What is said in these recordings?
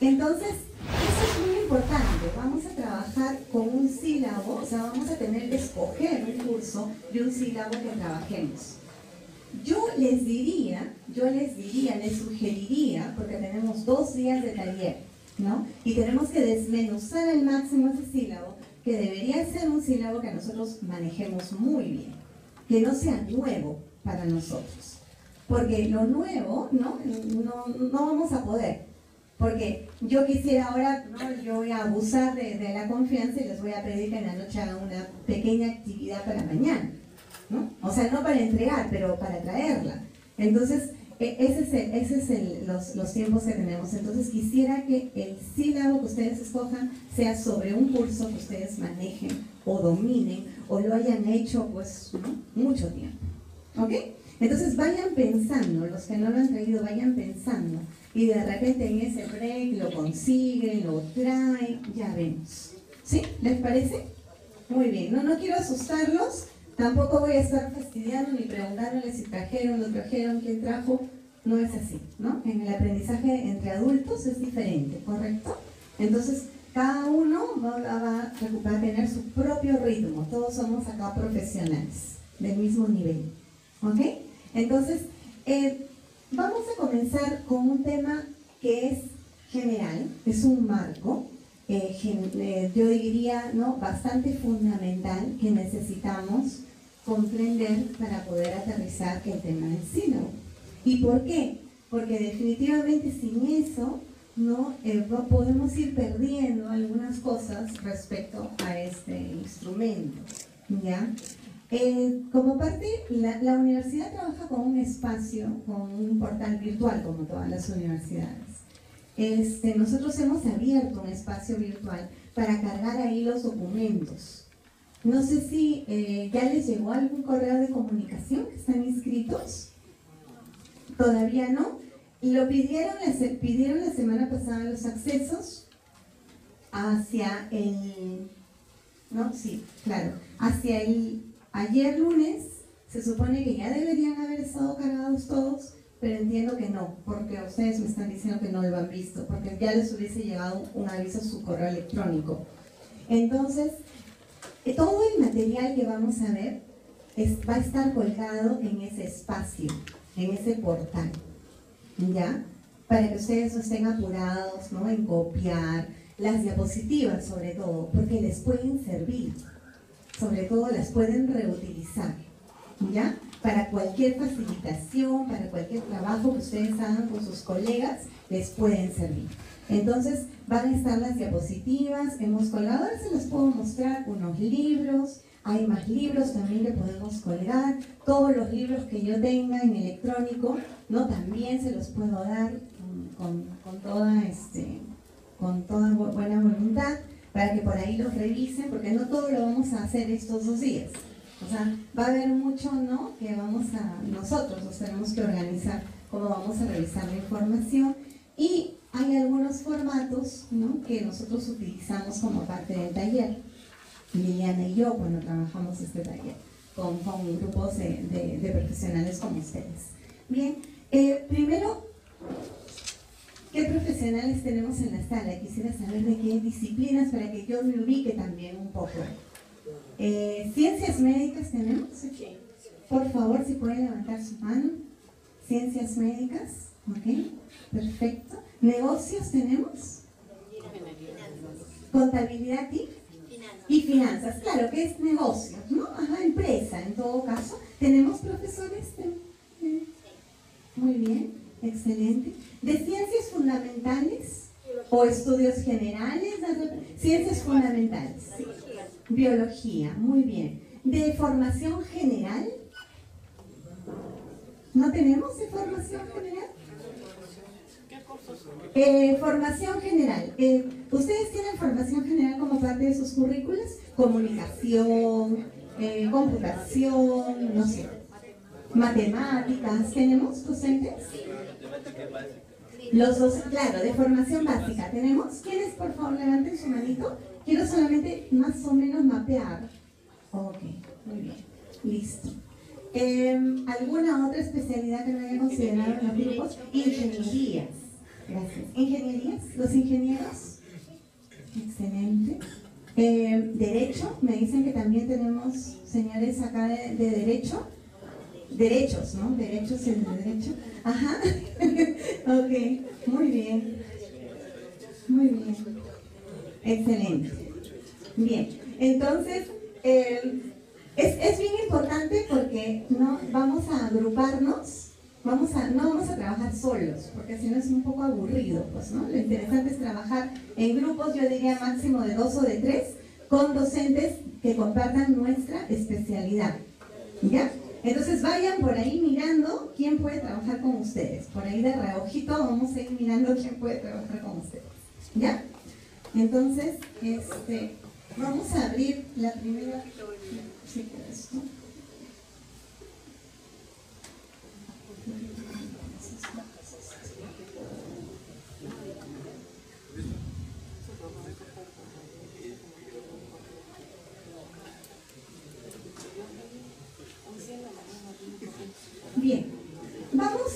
Entonces, eso es muy importante. Vamos a trabajar con un sílabo, o sea, vamos a tener que escoger un curso de un sílabo que trabajemos. Yo les sugeriría, porque tenemos 2 días de taller, ¿no? Y tenemos que desmenuzar al máximo ese sílabo, que debería ser un sílabo que nosotros manejemos muy bien, que no sea nuevo para nosotros. Porque lo nuevo, ¿no? No vamos a poder. Porque yo quisiera ahora, ¿no? Yo voy a abusar de la confianza y les voy a pedir que en la noche hagan una pequeña actividad para mañana, ¿no? O sea, no para entregar, pero para traerla. Entonces, ese es los tiempos que tenemos. Entonces, quisiera que el sílabo que ustedes escojan sea sobre un curso que ustedes manejen o dominen o lo hayan hecho, pues, ¿no? Mucho tiempo. ¿Ok? Entonces, vayan pensando, los que no lo han traído, vayan pensando. Y de repente en ese break lo consiguen, lo traen, ya vemos. ¿Sí? ¿Les parece? Muy bien. No quiero asustarlos. Tampoco voy a estar fastidiando ni preguntándoles si trajeron, no trajeron, quién trajo. No es así, ¿no? En el aprendizaje entre adultos es diferente, ¿correcto? Entonces, cada uno va a tener su propio ritmo. Todos somos acá profesionales del mismo nivel, ¿ok? Entonces, vamos a comenzar con un tema que es general, es un marco, yo diría, ¿no? Bastante fundamental que necesitamos comprender para poder aterrizar el tema del sílabo. ¿Y por qué? Porque definitivamente sin eso no podemos ir perdiendo algunas cosas respecto a este instrumento, ¿ya? Como parte, la universidad trabaja con un espacio, con un portal virtual, como todas las universidades. Nosotros hemos abierto un espacio virtual para cargar ahí los documentos. No sé si ya les llegó algún correo de comunicación que están inscritos. ¿Todavía no? Y lo pidieron la semana pasada los accesos hacia el... ¿No? Sí, claro. Hacia el... Ayer lunes se supone que ya deberían haber estado cargados todos, pero entiendo que no, porque ustedes me están diciendo que no lo han visto, porque ya les hubiese llegado un aviso a su correo electrónico. Entonces, todo el material que vamos a ver va a estar colgado en ese espacio, en ese portal, ¿ya? Para que ustedes no estén apurados, ¿no? En copiar las diapositivas, sobre todo, porque les pueden servir. Sobre todo las pueden reutilizar, ¿ya? Para cualquier facilitación, para cualquier trabajo que ustedes hagan con sus colegas, les pueden servir. Entonces, van a estar las diapositivas, hemos colgado, ahora se les puedo mostrar unos libros, hay más libros también que podemos colgar, todos los libros que yo tenga en electrónico, ¿no? También se los puedo dar con toda buena voluntad, para que por ahí los revisen, porque no todo lo vamos a hacer estos 2 días. O sea, va a haber mucho, ¿no? Que nosotros nos tenemos que organizar cómo vamos a revisar la información. Y hay algunos formatos, ¿no? Que nosotros utilizamos como parte del taller. Liliana y yo, cuando trabajamos este taller, con grupos de profesionales como ustedes. Bien, primero, ¿qué profesionales tenemos en la sala? Quisiera saber de qué disciplinas para que yo me ubique también un poco. ¿Ciencias médicas tenemos? Por favor, si pueden levantar su mano. Ciencias médicas, ok, perfecto. ¿Negocios tenemos? Contabilidad y finanzas, claro, que es negocios, ¿no? Ajá, empresa, en todo caso. ¿Tenemos profesores? Muy bien, excelente. ¿De ciencias fundamentales o estudios generales? Ciencias fundamentales. Biología, muy bien. ¿De formación general? ¿No tenemos de formación general? Formación general. ¿Ustedes tienen formación general como parte de sus currículos? Comunicación, computación, no sé. Matemáticas. ¿Tenemos docentes? Los dos, claro, de formación básica. ¿Tenemos? ¿Quiénes, por favor, levanten su manito? Quiero solamente más o menos mapear. Ok, muy bien. Listo. ¿Alguna otra especialidad que no haya considerado en los grupos? Ingenierías. Gracias. ¿Ingenierías? ¿Los ingenieros? Excelente. Derecho, me dicen que también tenemos señores acá de Derecho. Derechos, ¿no? Derechos en el derecho. Ajá. Ok, muy bien. Muy bien. Excelente. Bien, entonces, es bien importante porque no vamos a agruparnos, no vamos a trabajar solos, porque si no es un poco aburrido, pues, ¿no? Lo interesante es trabajar en grupos, yo diría máximo de 2 o de 3, con docentes que compartan nuestra especialidad, ¿ya? Entonces vayan por ahí mirando quién puede trabajar con ustedes. Por ahí de reojito vamos a ir mirando quién puede trabajar con ustedes, ¿ya? Entonces, vamos a abrir la primera. Sí, esto. Bien, vamos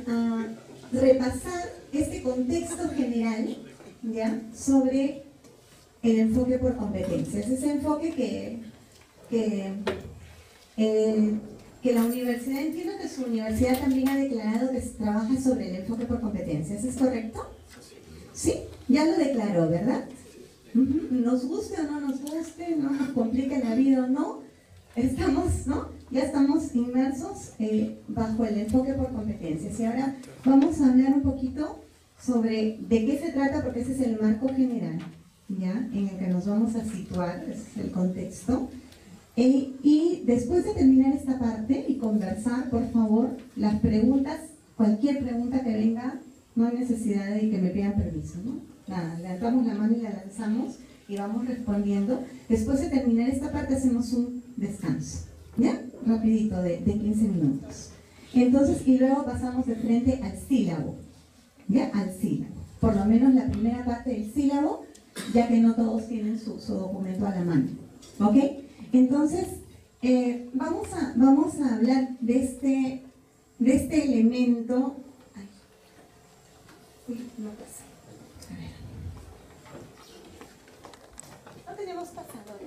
a repasar este contexto general, ¿ya? Sobre el enfoque por competencias. Ese enfoque que la universidad, entiendo que su universidad también ha declarado que se trabaja sobre el enfoque por competencias, ¿es correcto? Sí, ya lo declaró, ¿verdad? Nos guste o no nos guste, no nos complique la vida o no, estamos, ¿no? Ya estamos inmersos bajo el enfoque por competencias. Y ahora vamos a hablar un poquito sobre de qué se trata, porque ese es el marco general, ¿ya? En el que nos vamos a situar, ese es el contexto. Y después de terminar esta parte y conversar, por favor, las preguntas, cualquier pregunta que venga, no hay necesidad de que me pidan permiso, ¿no? Nada, levantamos la mano y la lanzamos y vamos respondiendo. Después de terminar esta parte hacemos un descanso, ¿ya? Rapidito, de 15 minutos. Entonces, y luego pasamos de frente al sílabo, ¿ya? Al sílabo. Por lo menos la primera parte del sílabo, ya que no todos tienen su documento a la mano, ¿ok? Entonces, vamos a hablar de este elemento. Ay. Uy, no pasa. A ver. No tenemos pasador.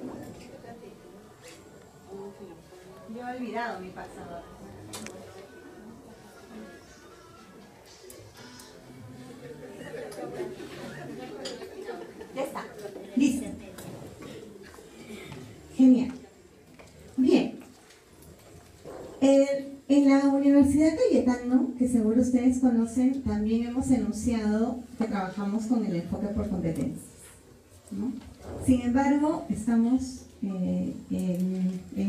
Yo he olvidado mi pasador. Ya está. Listo. Genial. Bien. En la Universidad Cayetano, que seguro ustedes conocen, también hemos enunciado que trabajamos con el enfoque por competencias, ¿no? Sin embargo, estamos en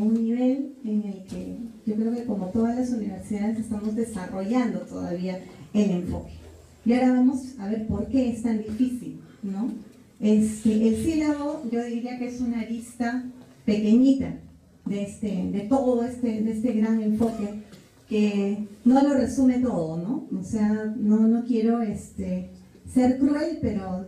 un nivel en el que yo creo que, como todas las universidades, estamos desarrollando todavía el enfoque. Y ahora vamos a ver por qué es tan difícil, ¿no? El sílabo, yo diría que es una arista pequeñita de todo este gran enfoque, que no lo resume todo, ¿no? O sea, no quiero ser cruel, pero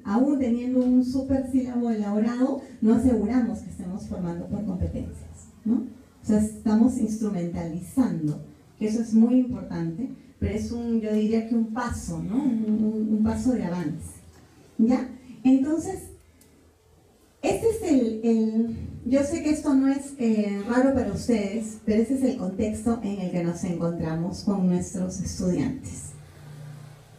aún teniendo un super sílabo elaborado, no aseguramos que estemos formando por competencias, ¿no? O sea, estamos instrumentalizando, que eso es muy importante, pero es yo diría que un paso, ¿no? Un paso de avance, ¿ya? Entonces, este es yo sé que esto no es raro para ustedes, pero ese es el contexto en el que nos encontramos con nuestros estudiantes.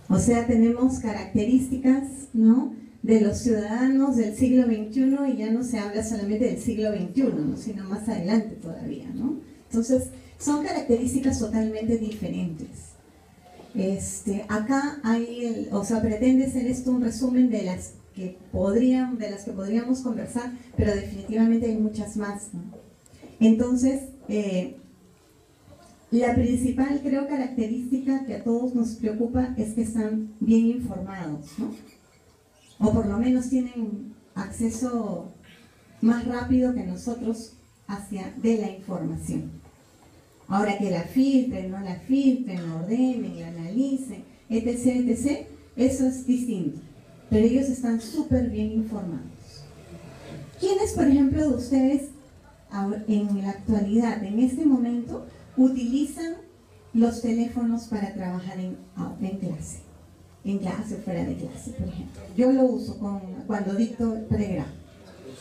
O sea, tenemos características, ¿no?, de los ciudadanos del siglo XXI, y ya no se habla solamente del siglo XXI, ¿no?, sino más adelante todavía, ¿no? Entonces, son características totalmente diferentes. Acá pretende ser esto un resumen de las que podríamos conversar, pero definitivamente hay muchas más, ¿no? Entonces, la principal, creo, característica que a todos nos preocupa es que están bien informados, ¿no? O por lo menos tienen acceso más rápido que nosotros de la información. Ahora, que la filtren, no la filtren, la ordenen, la analicen, etc., etc., eso es distinto. Pero ellos están súper bien informados. ¿Quiénes, por ejemplo, de ustedes en la actualidad, en este momento, utilizan los teléfonos para trabajar en clase? en clase o fuera de clase, por ejemplo. Yo lo uso cuando dicto pregrado,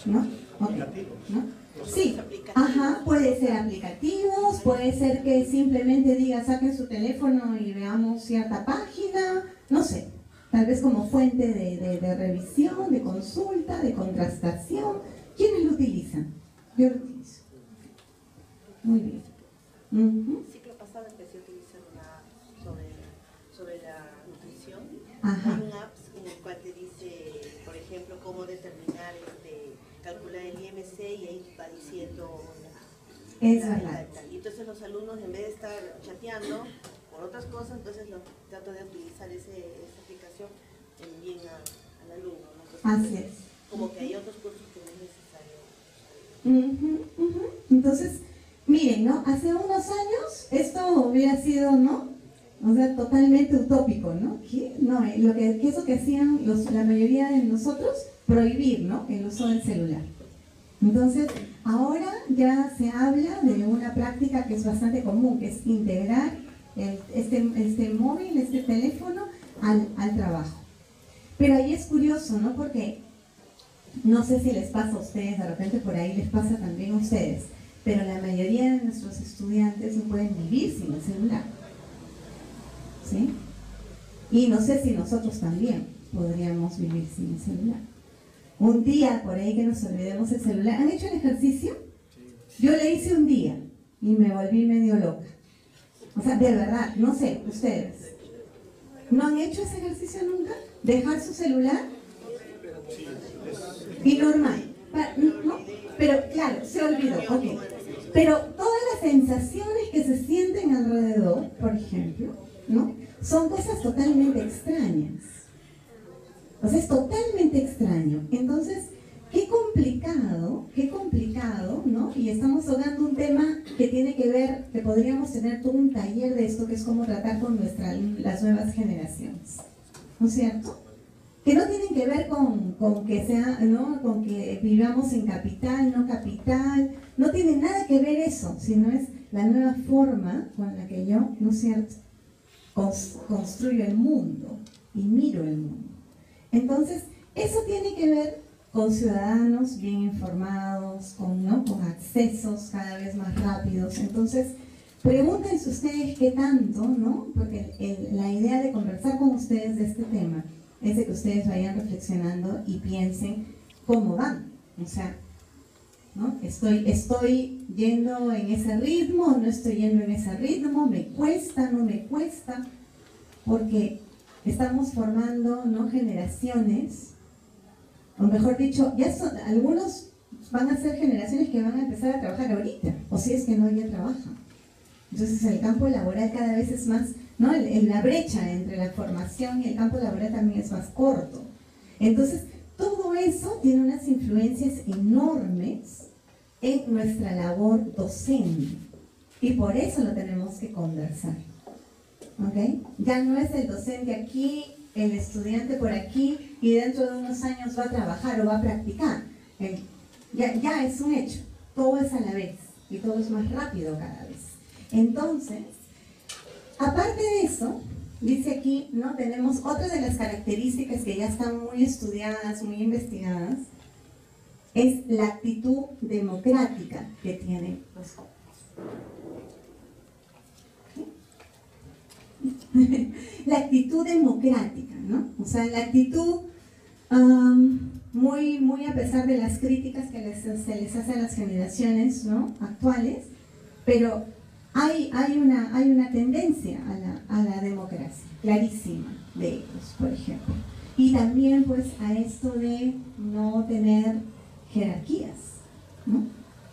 ¿no? Okay, ¿no? Sí, ajá, puede ser aplicativos, puede ser que simplemente diga saquen su teléfono y veamos cierta página, no sé, tal vez como fuente de revisión, de consulta, de contrastación. ¿Quiénes lo utilizan? Yo lo utilizo. Muy bien. El ciclo pasado empecé a utilizar una app sobre la nutrición. Ajá. Hay un app en el cual te dice, por ejemplo, cómo determinar, calcular el IMC y ahí va diciendo es verdad. Y entonces los alumnos, en vez de estar chateando por otras cosas, entonces trato de utilizar esa aplicación en bien al alumno, ¿no? Así es. Como que hay otros cursos que no es necesario. Entonces, miren, ¿no? Hace unos años esto hubiera sido, ¿no? O sea, totalmente utópico, ¿no? ¿Qué? No, que eso que hacían la mayoría de nosotros, prohibir, ¿no? El uso del celular. Entonces, ahora ya se habla de una práctica que es bastante común, que es integrar este móvil, este teléfono al trabajo. Pero ahí es curioso, ¿no? Porque no sé si les pasa a ustedes, de repente por ahí les pasa también a ustedes, pero la mayoría de nuestros estudiantes no pueden vivir sin el celular. ¿Sí? Y no sé si nosotros también podríamos vivir sin el celular. Un día por ahí que nos olvidemos el celular. ¿Han hecho el ejercicio? Yo le hice un día y me volví medio loca. O sea, de verdad, no sé, ustedes. ¿No han hecho ese ejercicio nunca? ¿Dejar su celular? Y normal. ¿No? Pero claro, se olvidó. Okay. Pero todas las sensaciones que se sienten alrededor, por ejemplo, ¿no? Son cosas totalmente extrañas. O sea, es totalmente extraño. Entonces, qué complicado, ¿no? Y estamos tocando un tema que tiene que ver, que podríamos tener todo un taller de esto, que es cómo tratar con las nuevas generaciones. ¿No es cierto? Que no tienen que ver con que sea, ¿no? Con que vivamos en capital, no capital. No tiene nada que ver eso, sino es la nueva forma con la que yo, ¿no es cierto?, construyo el mundo y miro el mundo. Entonces, eso tiene que ver con ciudadanos bien informados, ¿no? Con accesos cada vez más rápidos. Entonces, pregúntense ustedes qué tanto, ¿no? Porque la idea de conversar con ustedes de este tema es de que ustedes vayan reflexionando y piensen cómo van. O sea, ¿no? Estoy yendo en ese ritmo, no estoy yendo en ese ritmo, me cuesta, no me cuesta, porque estamos formando, ¿no?, generaciones, o mejor dicho, algunos van a ser generaciones que van a empezar a trabajar ahorita, o si es que no ya trabajan. Entonces el campo laboral cada vez es más, ¿no? La brecha entre la formación y el campo laboral también es más corto. Entonces, todo eso tiene unas influencias enormes en nuestra labor docente. Y por eso lo tenemos que conversar. ¿Okay? Ya no es el docente aquí, el estudiante por aquí, y dentro de unos años va a trabajar o va a practicar. Ya es un hecho. Todo es a la vez. Y todo es más rápido cada vez. Entonces, aparte de eso, dice aquí, ¿no? Tenemos otra de las características que ya están muy estudiadas, muy investigadas, es la actitud democrática que tienen los jóvenes. La actitud democrática, ¿no? O sea, la actitud muy a pesar de las críticas que se les hace a las generaciones, ¿no?, actuales, pero hay una tendencia a la democracia, clarísima, de ellos, por ejemplo. Y también, pues, a esto de no tener jerarquías, ¿no?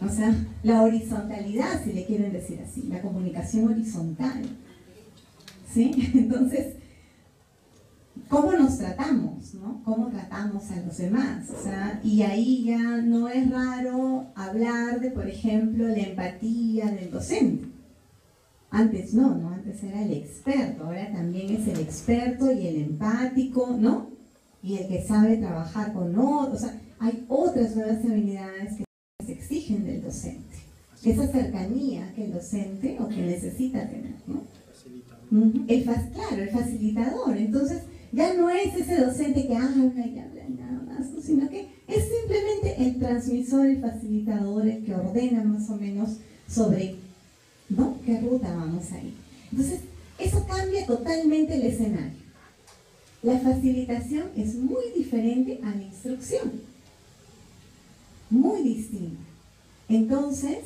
O sea, la horizontalidad, si le quieren decir así, la comunicación horizontal. ¿Sí? Entonces, ¿cómo nos tratamos, no? ¿Cómo tratamos a los demás? O sea, y ahí ya no es raro hablar de, por ejemplo, la empatía del docente. Antes no, antes era el experto, ahora también es el experto y el empático, ¿no? Y el que sabe trabajar con otros. O sea, hay otras nuevas habilidades que se exigen del docente. Esa cercanía que el docente o que necesita tener, ¿no? Claro, el facilitador. Entonces, Ya no es ese docente que habla y habla y nada más, ¿no? Sino que es simplemente el transmisor, el facilitador, el que ordena más o menos sobre, ¿no?, qué ruta vamos a ir. Entonces, eso cambia totalmente el escenario. La facilitación es muy diferente a la instrucción, muy distinta. Entonces,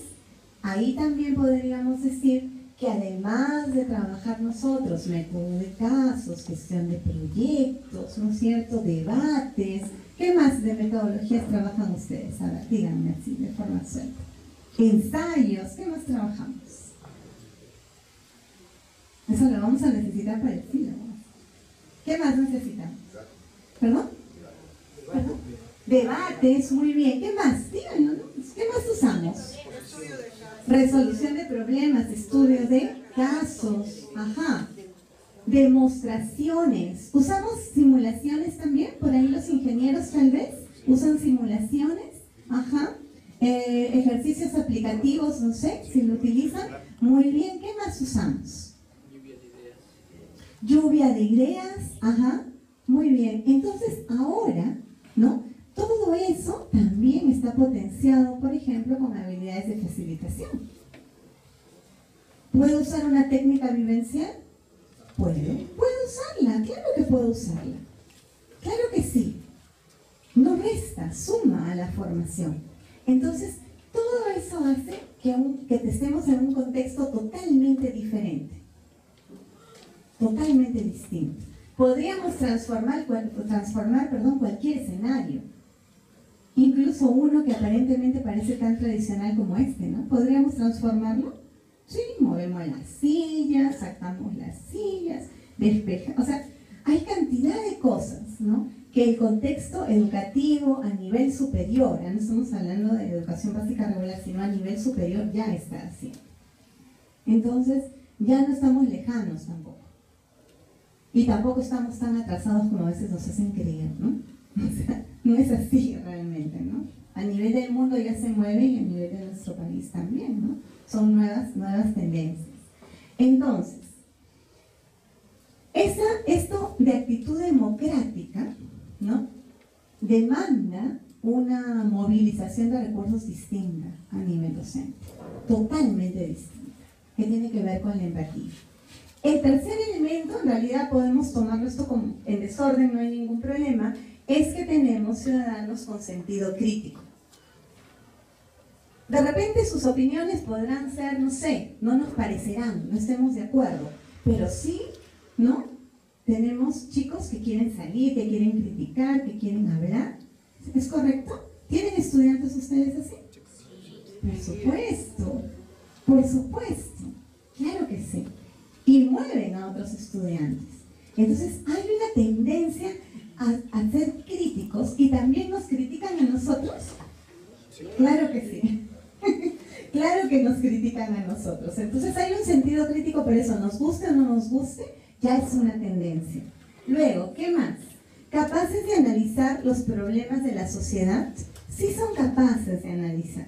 ahí también podríamos decir que además de trabajar nosotros método de casos, gestión de proyectos, ¿no es cierto?, debates, ¿qué más de metodologías trabajan ustedes? A ver, díganme así, de forma suelta. Ensayos, ¿qué más trabajamos? Eso lo vamos a necesitar para el sílabo. ¿Qué más necesitamos? ¿Perdón? ¿Perdón? Debates, muy bien. ¿Qué más? Díganlo, ¿no? ¿Qué más usamos? Resolución de problemas, estudios de casos, ajá. Demostraciones. ¿Usamos simulaciones también? Por ahí los ingenieros tal vez usan simulaciones, ajá. Ejercicios aplicativos, no sé, si lo utilizan. Muy bien, ¿qué más usamos? Lluvia de ideas, ajá, muy bien. Entonces ahora, ¿no?, todo eso también está potenciado, por ejemplo, con habilidades de facilitación. ¿Puedo usar una técnica vivencial? ¿Puedo usarla, claro que puedo usarla. Claro que sí. No resta, suma a la formación. Entonces, todo eso hace que estemos en un contexto totalmente diferente. Totalmente distinto. Podríamos transformar cualquier escenario, incluso uno que aparentemente parece tan tradicional como este, ¿no? ¿Podríamos transformarlo? Sí, movemos las sillas, sacamos las sillas, despejamos, o sea, hay cantidad de cosas, ¿no?, que el contexto educativo a nivel superior, no estamos hablando de educación básica regular, sino a nivel superior ya está haciendo. Entonces, ya no estamos lejanos tampoco. Y tampoco estamos tan atrasados como a veces nos hacen creer, ¿no? O sea, no es así realmente, ¿no? A nivel del mundo ya se mueve y a nivel de nuestro país también, ¿no? Son nuevas tendencias. Entonces, esto de actitud democrática, ¿no?, demanda una movilización de recursos distinta a nivel docente, totalmente distinta, que tiene que ver con la empatía. El tercer elemento, en realidad podemos tomarlo esto como en desorden, no hay ningún problema, es que tenemos ciudadanos con sentido crítico. De repente sus opiniones podrán ser, no sé, no nos parecerán, no estemos de acuerdo, pero sí, ¿no?, tenemos chicos que quieren salir, que quieren criticar, que quieren hablar. ¿Es correcto? ¿Tienen estudiantes ustedes así? Por supuesto, claro que sí. Y mueven a otros estudiantes. Entonces hay una tendencia a ser críticos y también nos critican a nosotros. Claro que sí. Claro que nos critican a nosotros. Entonces hay un sentido crítico, por eso nos guste o no nos guste, ya es una tendencia. Luego, ¿qué más? ¿Capaces de analizar los problemas de la sociedad? Sí son capaces de analizar,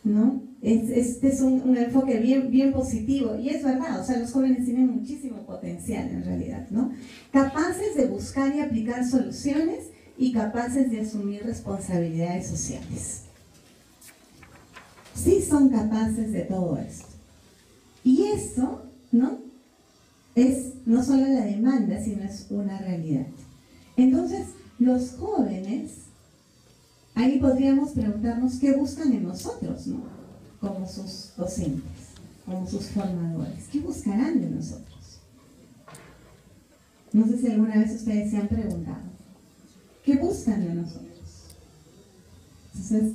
¿no? Este es un enfoque bien positivo, y es verdad, o sea, los jóvenes tienen muchísimo potencial en realidad, ¿no? Capaces de buscar y aplicar soluciones y capaces de asumir responsabilidades sociales. Sí son capaces de todo esto. Y eso, ¿no?, es no solo la demanda, sino es una realidad. Entonces, los jóvenes, ahí podríamos preguntarnos qué buscan en nosotros, ¿no?, como sus docentes, como sus formadores. ¿Qué buscarán de nosotros? No sé si alguna vez ustedes se han preguntado, ¿qué buscan de nosotros? Entonces,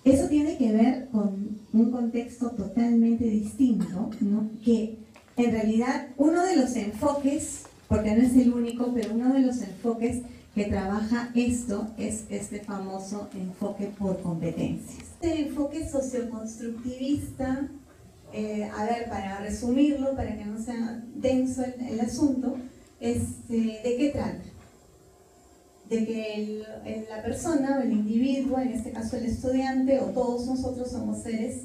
eso tiene que ver con un contexto totalmente distinto, ¿no?, que en realidad uno de los enfoques, porque no es el único, pero uno de los enfoques que trabaja esto es este famoso enfoque por competencias. El enfoque socioconstructivista, a ver, para resumirlo, para que no sea denso el asunto, ¿de qué trata? De que la persona o el individuo, en este caso el estudiante o todos nosotros somos seres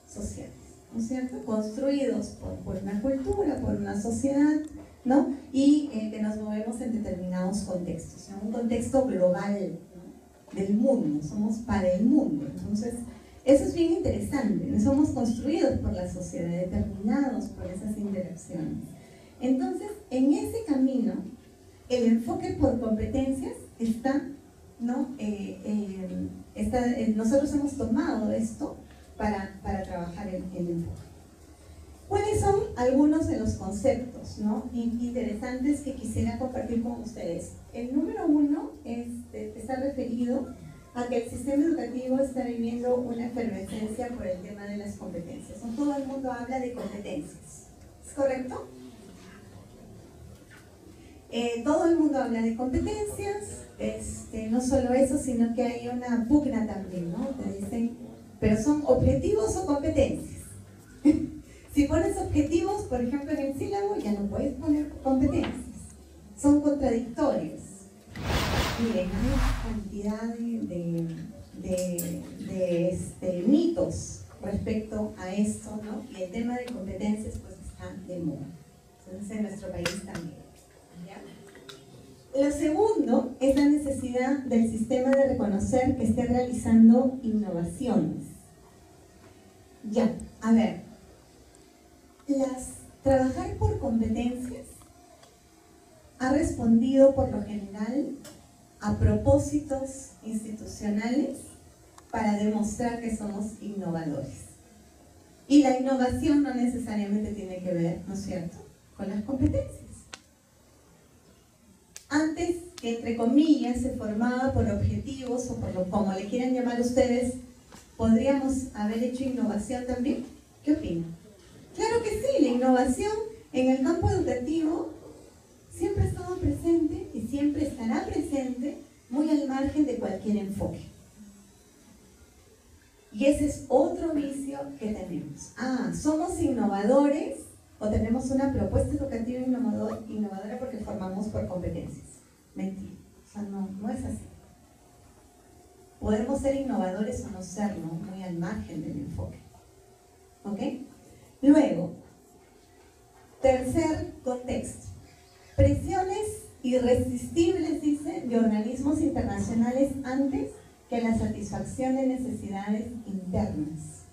sociales, ¿no es cierto?, construidos por una cultura, por una sociedad, ¿no? Y que nos movemos en determinados contextos, ¿no? Un contexto global, ¿no? Del mundo, somos para el mundo. Entonces, eso es bien interesante, ¿no? Somos construidos por la sociedad, determinados por esas interacciones. Entonces, en ese camino, el enfoque por competencias está, ¿no? Nosotros hemos tomado esto para trabajar el enfoque. ¿Cuáles son algunos de los conceptos, ¿no? interesantes que quisiera compartir con ustedes? El número 1 está referido a que el sistema educativo está viviendo una efervescencia por el tema de las competencias. No todo el mundo habla de competencias, ¿es correcto? Todo el mundo habla de competencias, no solo eso, sino que hay una pugna también, ¿no? Te dicen, ¿pero son objetivos o competencias? Si pones objetivos, por ejemplo, en el sílabo, ya no puedes poner competencias. Son contradictorios. Miren, hay una cantidad de mitos respecto a esto, ¿no? Y el tema de competencias, pues, está de moda. Entonces, en nuestro país también. ¿Ya? Lo segundo es la necesidad del sistema de reconocer que esté realizando innovaciones. Ya, a ver. Trabajar por competencias ha respondido por lo general a propósitos institucionales para demostrar que somos innovadores. Y la innovación no necesariamente tiene que ver, ¿no es cierto?, con las competencias. Antes, que entre comillas se formaba por objetivos o por como le quieran llamar ustedes, ¿podríamos haber hecho innovación también? ¿Qué opinan? Claro que sí, la innovación en el campo educativo siempre ha estado presente y siempre estará presente, muy al margen de cualquier enfoque. Y ese es otro vicio que tenemos. Somos innovadores o tenemos una propuesta educativa innovadora porque formamos por competencias. Mentira, o sea, no es así. Podemos ser innovadores o no serlo, muy al margen del enfoque. ¿Ok? Luego, tercer contexto, presiones irresistibles, dice, de organismos internacionales antes que la satisfacción de necesidades internas.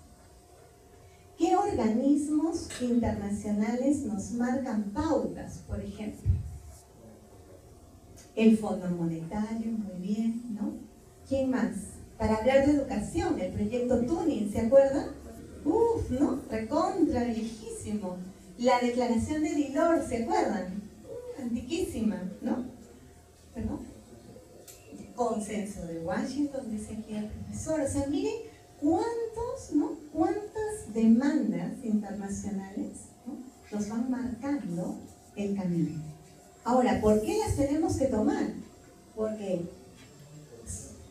¿Qué organismos internacionales nos marcan pautas, por ejemplo? El Fondo Monetario, muy bien, ¿no? ¿Quién más? Para hablar de educación, el proyecto Tuning, ¿se acuerdan? ¿No? Recontra, viejísimo. La declaración de Delors, ¿se acuerdan? Antiquísima, ¿no? ¿Perdón? Consenso de Washington, dice aquí el profesor. O sea, miren cuántas demandas internacionales, ¿no?, nos van marcando el camino. Ahora, ¿por qué las tenemos que tomar? Porque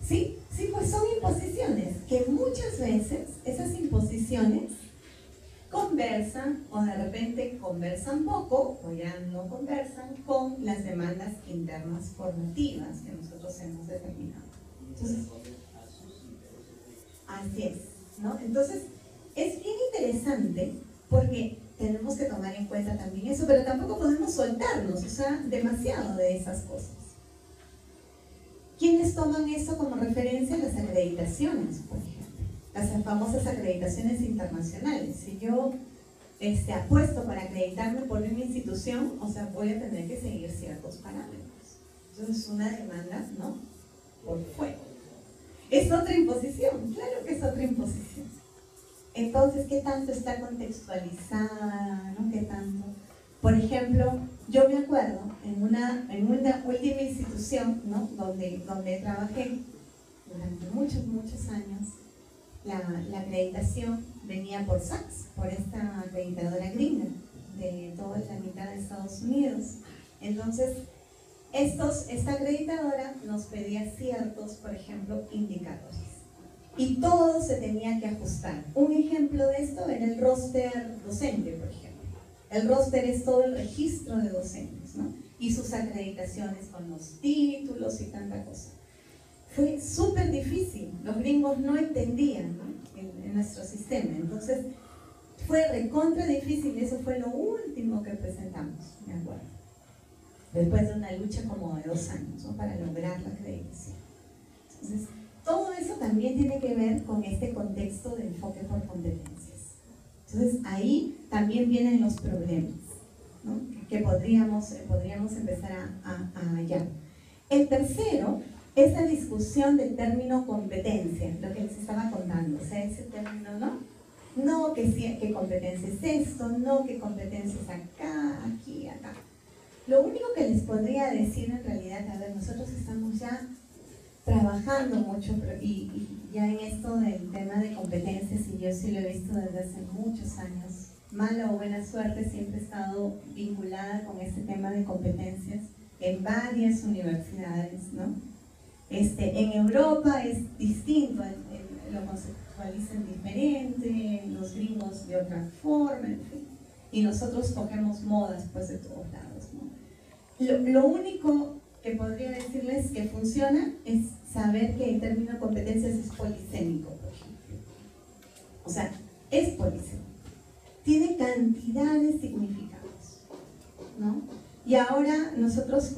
sí, pues son imposiciones, que muchas veces esas imposiciones conversan, o de repente conversan poco, o ya no conversan, con las demandas internas formativas que nosotros hemos determinado. Entonces, así es, ¿no? Entonces, es bien interesante porque tenemos que tomar en cuenta también eso, pero tampoco podemos soltarnos, o sea, demasiado de esas cosas. ¿Quiénes toman eso como referencia? Las acreditaciones, por ejemplo, las famosas acreditaciones internacionales. Si yo apuesto para acreditarme por una institución, o sea, voy a tener que seguir ciertos parámetros. Entonces es una demanda, ¿no?, por fuego. Es otra imposición, claro que es otra imposición. Entonces, ¿qué tanto está contextualizada, ¿no? ¿Qué tanto? Por ejemplo, yo me acuerdo en una última institución, ¿no?, donde trabajé durante muchos años, la acreditación venía por SACS, por esta acreditadora gringa de toda la mitad de Estados Unidos. Entonces, esta acreditadora nos pedía ciertos, por ejemplo, indicadores. Y todo se tenía que ajustar. Un ejemplo de esto era el roster docente, por ejemplo. El roster es todo el registro de docentes, ¿no?, y sus acreditaciones con los títulos y tanta cosa. Fue súper difícil, los gringos no entendían, ¿no?, en nuestro sistema. Entonces, fue recontra difícil, eso fue lo último que presentamos, me acuerdo. después de una lucha como de 2 años, ¿no? Para lograr la acreditación. Entonces, todo eso también tiene que ver con este contexto de enfoque por competencias. Entonces, ahí también vienen los problemas, ¿no? Que podríamos empezar a hallar. El tercero es la discusión del término competencia, lo que les estaba contando. O sea, ese término, ¿no? No, que competencia es esto, no, que competencia es acá, aquí, acá. Lo único que les podría decir en realidad, a ver, nosotros estamos ya trabajando mucho y ya en esto del tema de competencias, y yo sí lo he visto desde hace muchos años, mala o buena suerte, siempre he estado vinculada con este tema de competencias en varias universidades, ¿no? En Europa es distinto, lo conceptualizan diferente, los gringos de otra forma, en fin, y nosotros cogemos modas pues de todos lados, ¿no? Lo único que podría decirles que funciona es saber que el término competencias es polisémico, por ejemplo. O sea, es polisémico. Tiene cantidad de significados, ¿no? Y ahora nosotros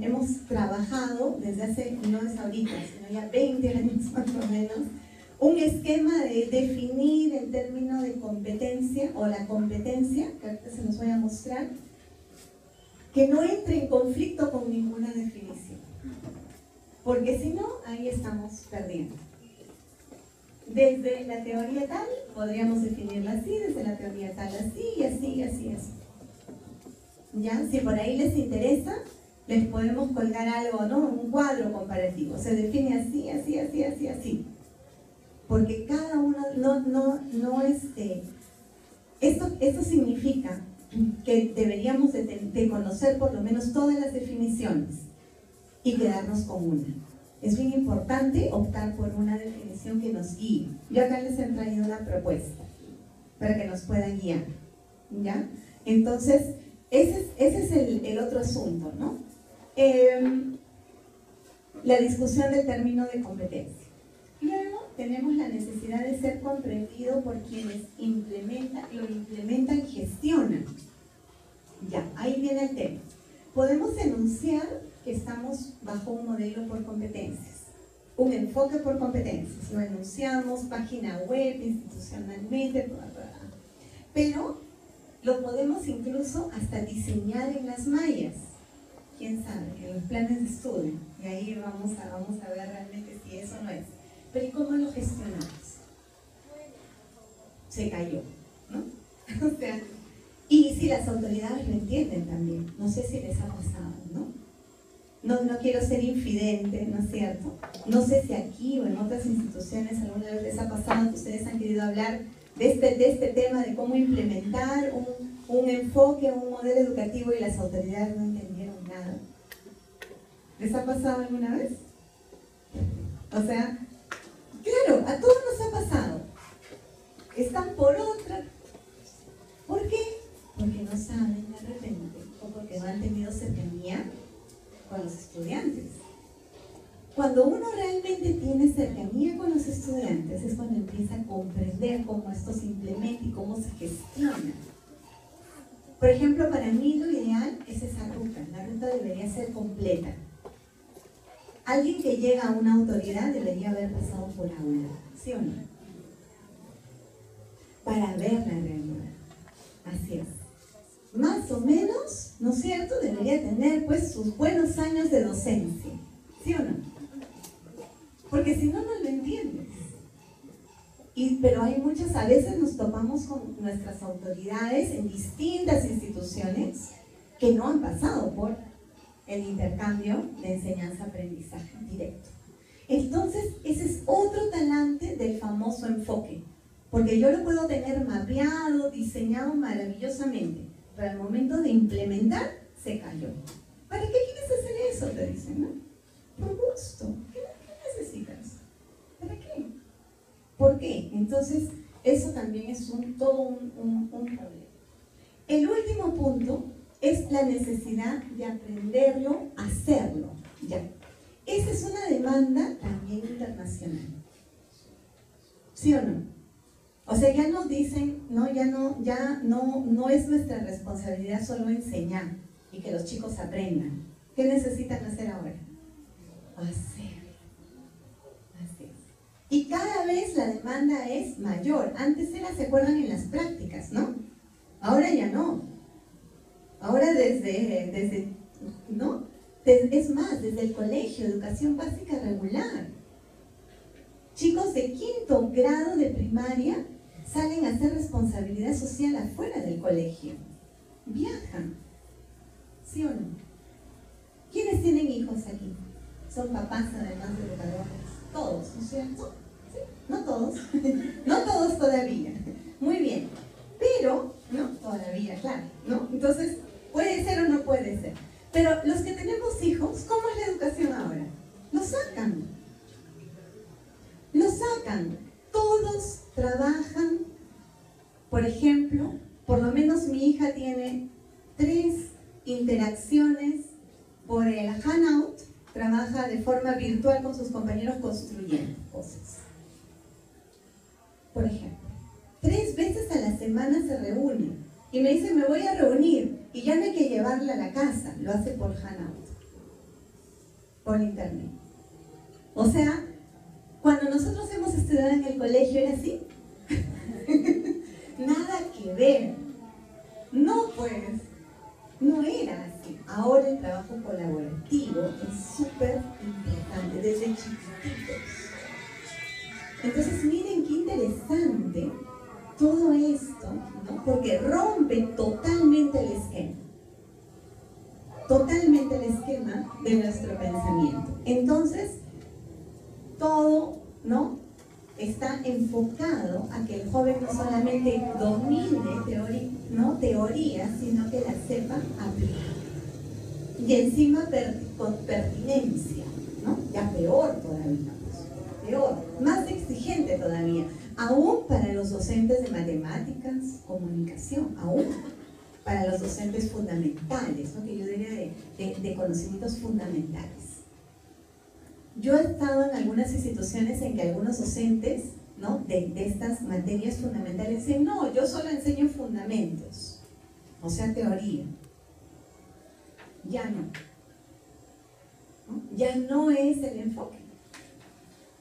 hemos trabajado desde hace, no es ahorita, sino ya 20 años más o menos, un esquema de definir el término de competencia o la competencia, que ahorita se nos voy a mostrar, que no entre en conflicto con ninguna definición, porque si no, ahí estamos perdiendo. Desde la teoría tal, podríamos definirla así, desde la teoría tal así, y así, y así, y así. ¿Ya? Si por ahí les interesa, les podemos colgar algo, ¿no? Un cuadro comparativo, se define así, así, así, así, así. Porque cada uno esto significa que deberíamos de conocer por lo menos todas las definiciones y quedarnos con una. Es bien importante optar por una definición que nos guíe. Yo acá les he traído una propuesta para que nos pueda guiar, ¿ya? Entonces, ese es el otro asunto, ¿no? La discusión del término de competencia. Luego tenemos la necesidad de ser comprendido por quienes lo implementan y gestionan. Ya, ahí viene el tema. Podemos enunciar que estamos bajo un modelo por competencias, un enfoque por competencias. Lo enunciamos, página web, institucionalmente, pero lo podemos incluso hasta diseñar en las mallas. ¿Quién sabe? En los planes de estudio. Y ahí vamos a ver realmente si eso no es. Pero ¿y cómo lo gestionamos? Se cayó, ¿no? O sea, y si las autoridades lo entienden también, no sé si les ha pasado, ¿no? No quiero ser infidente, ¿no es cierto? No sé si aquí o en otras instituciones alguna vez les ha pasado que ustedes han querido hablar de este tema de cómo implementar un enfoque, un modelo educativo y las autoridades no entendieron nada. ¿Les ha pasado alguna vez? O sea, claro, a todos nos ha pasado. Están por otra. ¿Por qué? Porque no saben de repente, o porque no han tenido cercanía con los estudiantes. Cuando uno realmente tiene cercanía con los estudiantes es cuando empieza a comprender cómo esto se implementa y cómo se gestiona. Por ejemplo, para mí lo ideal es esa ruta. La ruta debería ser completa. Alguien que llega a una autoridad debería haber pasado por aula, ¿sí o no? Para ver la realidad. Así es. Más o menos, ¿no es cierto? Debería tener pues sus buenos años de docencia, ¿sí o no? Porque si no, no lo entiendes. Pero hay a veces nos topamos con nuestras autoridades en distintas instituciones que no han pasado por el intercambio de enseñanza-aprendizaje directo. Entonces, ese es otro talante del famoso enfoque, porque yo lo puedo tener mapeado, diseñado maravillosamente, pero al momento de implementar, se cayó. ¿Para qué quieres hacer eso? Te dicen, ¿no? Por gusto. ¿Qué necesitas? ¿Para qué? ¿Por qué? Entonces, eso también es todo un problema. El último punto es la necesidad de aprenderlo a hacerlo. Ya. Esa es una demanda también internacional. ¿Sí o no? O sea, ya no es nuestra responsabilidad solo enseñar, y que los chicos aprendan. ¿Qué necesitan hacer ahora? Hacer. Y cada vez la demanda es mayor. Antes era, ¿se acuerdan? En las prácticas, ¿no? Ahora ya no. Ahora ¿no? Es más, desde el colegio, educación básica regular. Chicos de 5º grado de primaria salen a hacer responsabilidad social afuera del colegio. Viajan. ¿Sí o no? ¿Quiénes tienen hijos aquí? Son papás además de educadores. Todos, ¿no es cierto? ¿Sí? No todos. No todos todavía. Muy bien. Pero, no, todavía, claro, ¿no? Entonces, puede ser o no puede ser. Pero los que tenemos hijos, ¿cómo es la educación ahora? Lo sacan. Lo sacan. Todos trabajan. Por ejemplo, por lo menos mi hija tiene 3 interacciones por el Hangout. Trabaja de forma virtual con sus compañeros construyendo cosas. Por ejemplo, 3 veces a la semana se reúnen y me dice, me voy a reunir y ya no hay que llevarla a la casa, lo hace por Hangout, por internet. O sea, cuando nosotros hemos estudiado en el colegio era así. Nada que ver. No, pues, no era así. Ahora el trabajo colaborativo es súper importante, desde chiquititos. Entonces miren qué interesante todo esto, ¿no? Porque rompe totalmente el esquema. Totalmente el esquema de nuestro pensamiento. Entonces, todo, ¿no?, está enfocado a que el joven no solamente domine teoría, sino que la sepa aplicar. Y encima con pertinencia, ¿no? Ya peor todavía, peor, más exigente todavía, aún para los docentes de matemáticas, comunicación, aún para los docentes fundamentales, ¿no? Que yo diría de conocimientos fundamentales. Yo he estado en algunas instituciones en que algunos docentes, ¿no?, de estas materias fundamentales dicen, no, yo solo enseño fundamentos, o sea, teoría. Ya no. ¿No? Ya no es el enfoque.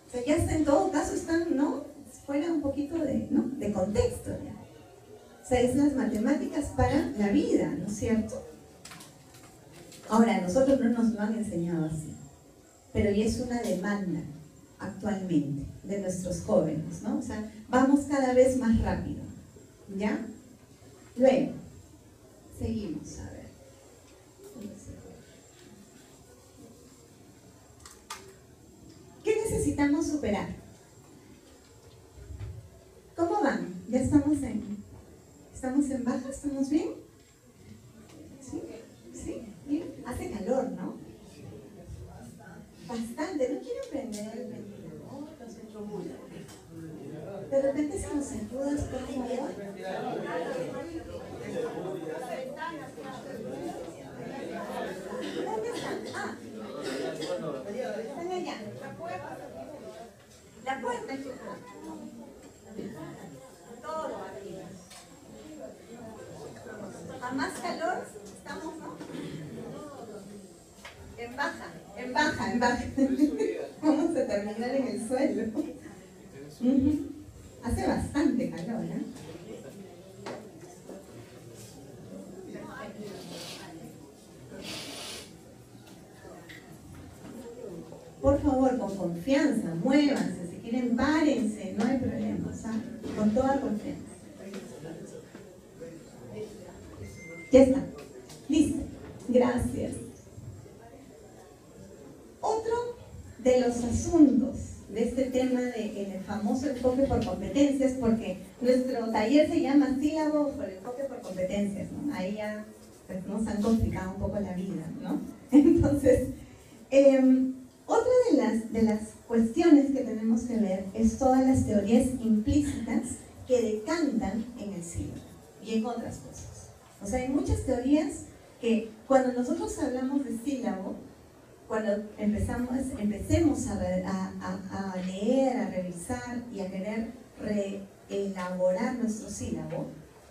O sea, ya en todo caso están, ¿no?, fuera un poquito de contexto ya. O sea, es las matemáticas para la vida, ¿no es cierto? Ahora, nosotros no nos lo han enseñado así. Pero ya es una demanda actualmente de nuestros jóvenes, ¿no? O sea, vamos cada vez más rápido, ¿ya? Luego, seguimos, a ver. ¿Qué necesitamos superar? ¿Cómo van? ¿Ya estamos en baja? ¿Estamos bien? ¿Sí? ¿Sí? ¿Bien? Hace calor, ¿no? Bastante, no quiero prender el ventilador, lo siento mucho. De repente si nos ayudas, por favor. ¿Dónde están? Ah, están allá. La puerta es todo aquí. A más calor estamos, ¿no? En baja. Vamos a terminar en el suelo. Hace bastante calor, ¿eh? Por favor, con confianza, muévanse. Si quieren, párense, no hay problema, ¿sabes? Con toda confianza. Ya está. Listo. Gracias. Otro de los asuntos de este tema del famoso enfoque por competencias, porque nuestro taller se llama sílabo por enfoque por competencias, ¿no? Ahí ya pues, nos han complicado un poco la vida, ¿no? Entonces, otra de las cuestiones que tenemos que ver es todas las teorías implícitas que decantan en el sílabo y en otras cosas. O sea, hay muchas teorías que cuando nosotros hablamos de sílabo, cuando empecemos a leer, a revisar y a querer reelaborar nuestro sílabo,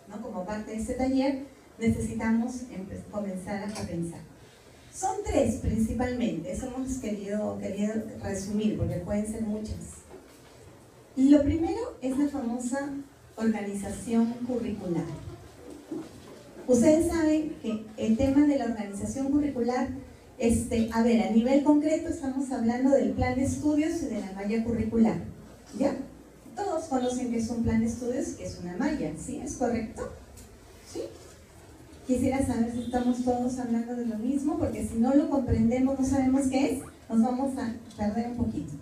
¿no?, como parte de este taller, necesitamos comenzar a pensar. Son tres principalmente, eso hemos querido resumir porque pueden ser muchas. Lo primero es la famosa organización curricular. Ustedes saben que el tema de la organización curricular, a nivel concreto estamos hablando del plan de estudios y de la malla curricular, ¿ya? Todos conocen que es un plan de estudios y que es una malla, ¿sí? ¿Es correcto? ¿Sí? Quisiera saber si estamos todos hablando de lo mismo, porque si no lo comprendemos, no sabemos qué es, nos vamos a perder un poquito.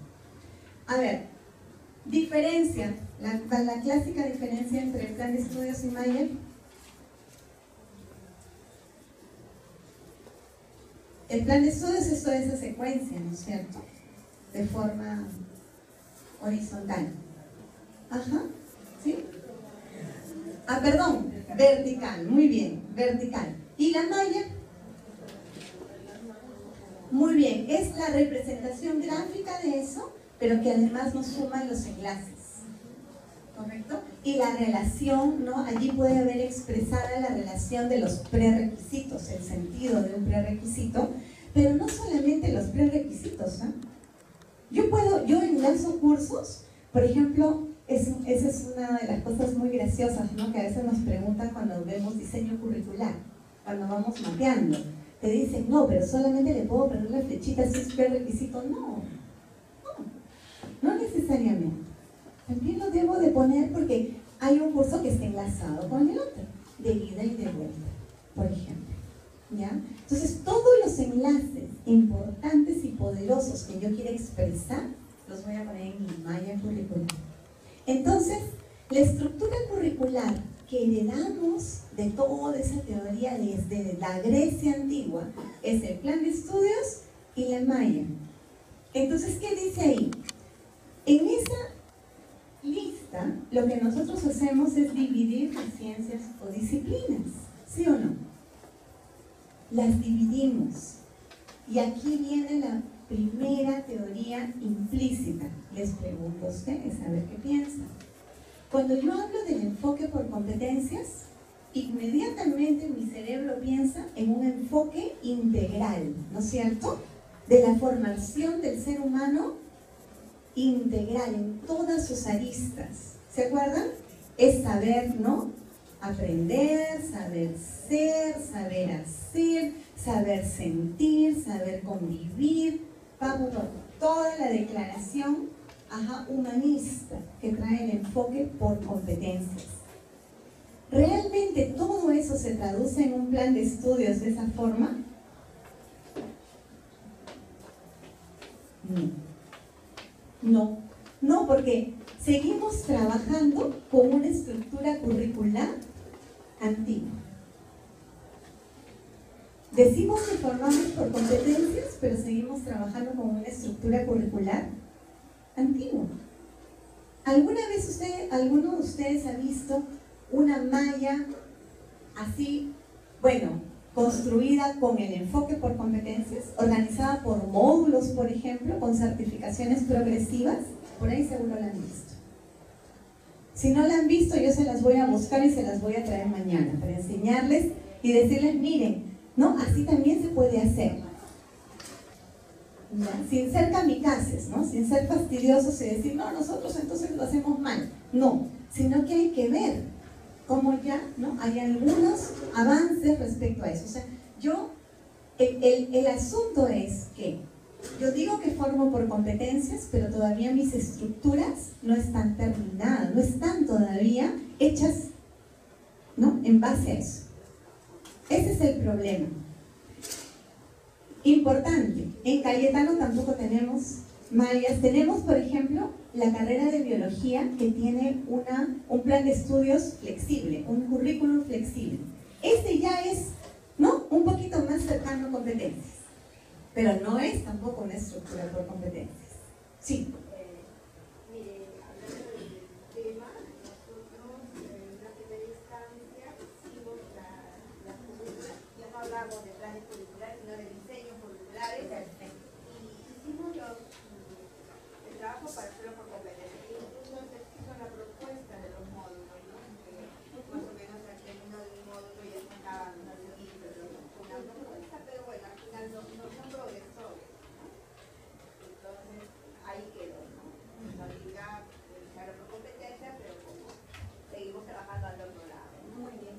A ver, diferencia, la clásica diferencia entre el plan de estudios y malla. El plan de estudios es toda esa secuencia, ¿no es cierto? De forma horizontal. Ajá, ¿sí? Ah, perdón, vertical, muy bien, vertical. ¿Y la malla? Muy bien, es la representación gráfica de eso, pero que además nos suman los enlaces, ¿correcto? Y la relación, ¿no? Allí puede haber expresada la relación de los prerequisitos, el sentido de un prerequisito, pero no solamente los prerequisitos, ¿eh? Yo enlazo cursos, por ejemplo, esa es una de las cosas muy graciosas, ¿no? Que a veces nos preguntan cuando vemos diseño curricular, cuando vamos mapeando. Te dicen, no, pero solamente le puedo poner la flechita si es prerequisito. No necesariamente. También lo debo de poner porque hay un curso que está enlazado con el otro, de ida y de vuelta, por ejemplo. ¿Ya? Entonces, todos los enlaces importantes y poderosos que yo quiera expresar, los voy a poner en mi malla curricular. Entonces, la estructura curricular que heredamos de toda esa teoría desde la Grecia antigua es el plan de estudios y la malla. Entonces, ¿qué dice ahí? En esa lista, lo que nosotros hacemos es dividir las ciencias o disciplinas, ¿sí o no? Las dividimos. Y aquí viene la primera teoría implícita. Les pregunto a ustedes, a ver qué piensan. Cuando yo hablo del enfoque por competencias, inmediatamente mi cerebro piensa en un enfoque integral, ¿no es cierto? De la formación del ser humano integral en todas sus aristas. ¿Se acuerdan? Es saber, ¿no? Aprender, saber ser, saber hacer, saber sentir, saber convivir. Vamos, toda la declaración humanista que trae el enfoque por competencias. ¿Realmente todo eso se traduce en un plan de estudios de esa forma? No, porque seguimos trabajando con una estructura curricular antigua. Decimos que formamos por competencias, pero seguimos trabajando con una estructura curricular antigua. ¿Alguna vez alguno de ustedes ha visto una malla así, construida con el enfoque por competencias, organizada por módulos, por ejemplo, con certificaciones progresivas? Por ahí seguro la han visto. Si no la han visto, yo se las voy a buscar y se las voy a traer mañana para enseñarles y decirles, miren, ¿no? Así también se puede hacer. ¿Ya? Sin ser kamikazes, ¿no? Sin ser fastidiosos y decir, no, nosotros entonces lo hacemos mal. No, sino que hay que ver cómo ya, ¿no? Hay algunos avances respecto a eso. O sea, el asunto es que yo digo que formo por competencias, pero todavía mis estructuras no están terminadas, no están todavía hechas, ¿no? En base a eso. Ese es el problema. Importante, en Cayetano tampoco tenemos mallas. Tenemos, por ejemplo, la carrera de biología que tiene un plan de estudios flexible, un currículum flexible. Este ya es, ¿no? Un poquito más cercano a competencias, pero no es tampoco una estructura por competencias. Sí. Mire, hablando del tema, nosotros en la primera instancia hicimos ya no hablamos de planes curriculares, sino de diseños curriculares, y hicimos el trabajo para hacerlo por competencias. Incluso se hizo la propuesta de los módulos, ¿no? Que más o menos al término del módulo ya estaban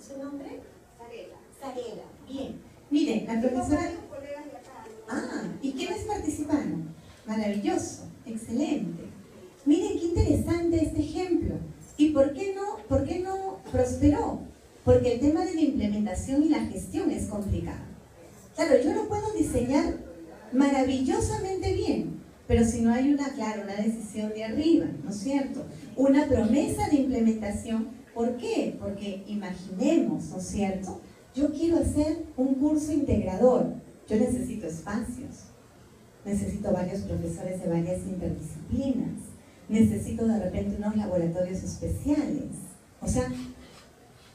¿Su nombre? Sarela. Sarela. Bien. Miren, la profesora... Tengo colegas de acá. Ah, ¿y quiénes participaron? Maravilloso, excelente. Miren qué interesante este ejemplo. ¿Y por qué no prosperó? Porque el tema de la implementación y la gestión es complicado. Claro, yo lo puedo diseñar maravillosamente bien, pero si no hay una decisión de arriba, ¿no es cierto? Una promesa de implementación. ¿Por qué? Porque imaginemos, ¿no es cierto? Yo quiero hacer un curso integrador. Yo necesito espacios. Necesito varios profesores de varias interdisciplinas. Necesito de repente unos laboratorios especiales. O sea,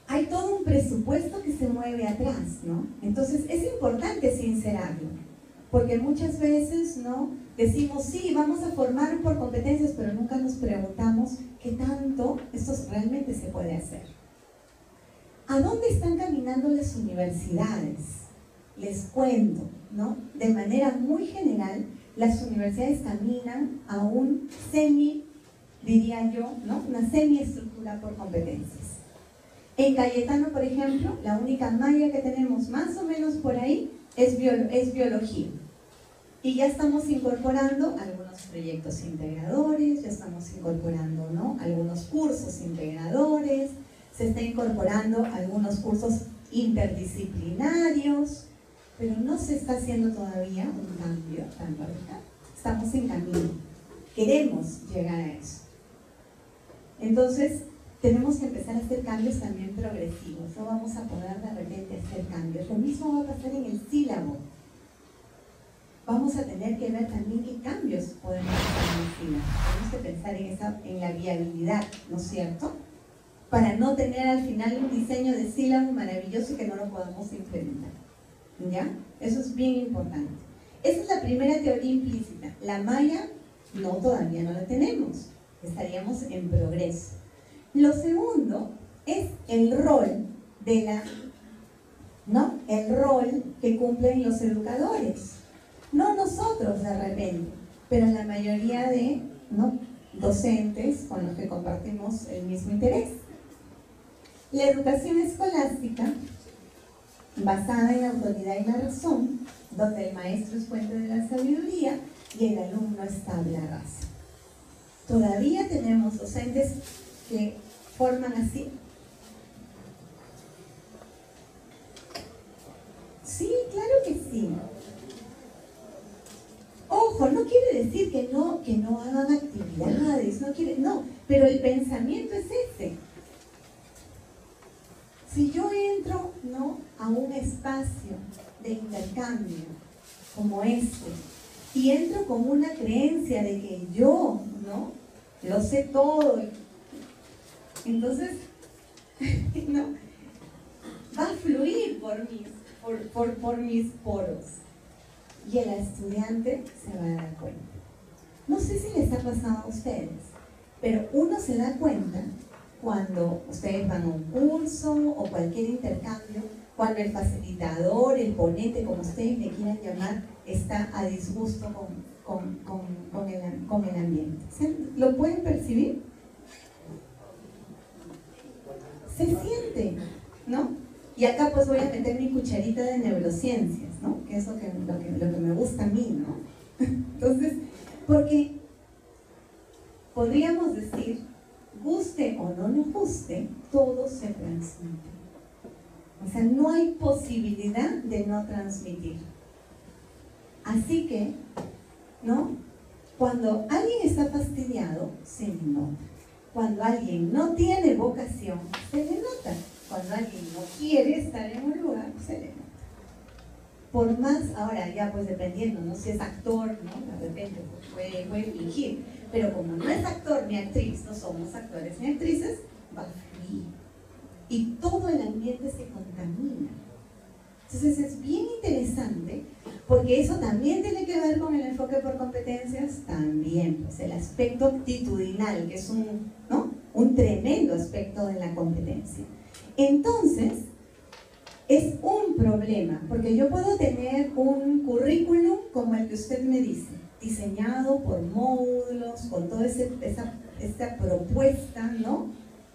hay todo un presupuesto que se mueve atrás, ¿no? Entonces es importante sincerarlo, porque muchas veces, ¿no?, decimos, sí, vamos a formar por competencias, pero nunca nos preguntamos qué tanto esto realmente se puede hacer. ¿A dónde están caminando las universidades? Les cuento, ¿no? De manera muy general, las universidades caminan a un diría yo, ¿no?, una semiestructura por competencias. En Cayetano, por ejemplo, la única malla que tenemos más o menos por ahí es biología. Y ya estamos incorporando algunos proyectos integradores, ya estamos incorporando, ¿no?, algunos cursos integradores, se está incorporando algunos cursos interdisciplinarios, pero no se está haciendo todavía un cambio tan radical. Estamos en camino. Queremos llegar a eso. Entonces, tenemos que empezar a hacer cambios también progresivos. No vamos a poder de repente hacer cambios. Lo mismo va a pasar en el sílabo. Vamos a tener que ver también qué cambios podemos hacer en el sílabo. Tenemos que pensar en la viabilidad, ¿no es cierto? Para no tener al final un diseño de sílabo maravilloso y que no lo podamos implementar. ¿Ya? Eso es bien importante. Esa es la primera teoría implícita. La malla, no, todavía no la tenemos. Estaríamos en progreso. Lo segundo es el rol el rol que cumplen los educadores. No nosotros de repente, pero la mayoría de, ¿no?, docentes con los que compartimos el mismo interés. La educación escolástica, basada en la autoridad y la razón, donde el maestro es fuente de la sabiduría y el alumno es tabla rasa. Todavía tenemos docentes que forman así. Sí, claro que sí. Ojo, no quiere decir que no hagan actividades, no, pero el pensamiento es ese. Si yo entro, ¿no?, a un espacio de intercambio como este y entro con una creencia de que yo, ¿no?, lo sé todo, entonces ¿no?, va a fluir por mis poros y el estudiante se va a dar cuenta. No sé si les ha pasado a ustedes, pero uno se da cuenta cuando ustedes van a un curso o cualquier intercambio, cuando el facilitador, el ponente, como ustedes le quieran llamar, está a disgusto con el ambiente. ¿Lo pueden percibir? Se siente, ¿no? Y acá pues voy a meter mi cucharita de neurociencias, ¿no?, que es lo que me gusta a mí, ¿no? Entonces, porque podríamos decir, guste o no nos guste, todo se transmite. O sea, no hay posibilidad de no transmitir. Así que, ¿no?, cuando alguien está fastidiado, se le nota. Cuando alguien no tiene vocación, se le nota. Cuando alguien no quiere estar en un lugar, se le nota. Por más, ahora ya pues dependiendo, no si es actor, ¿no?, de repente pues, puede fingir, pero como no es actor ni actriz, no somos actores ni actrices, va a fluir. Y todo el ambiente se contamina. Entonces es bien interesante, porque eso también tiene que ver con el enfoque por competencias, también, pues el aspecto actitudinal, que es un tremendo aspecto de la competencia. Entonces, es un problema, porque yo puedo tener un currículum como el que usted me dice, diseñado por módulos, con toda esa propuesta, ¿no?,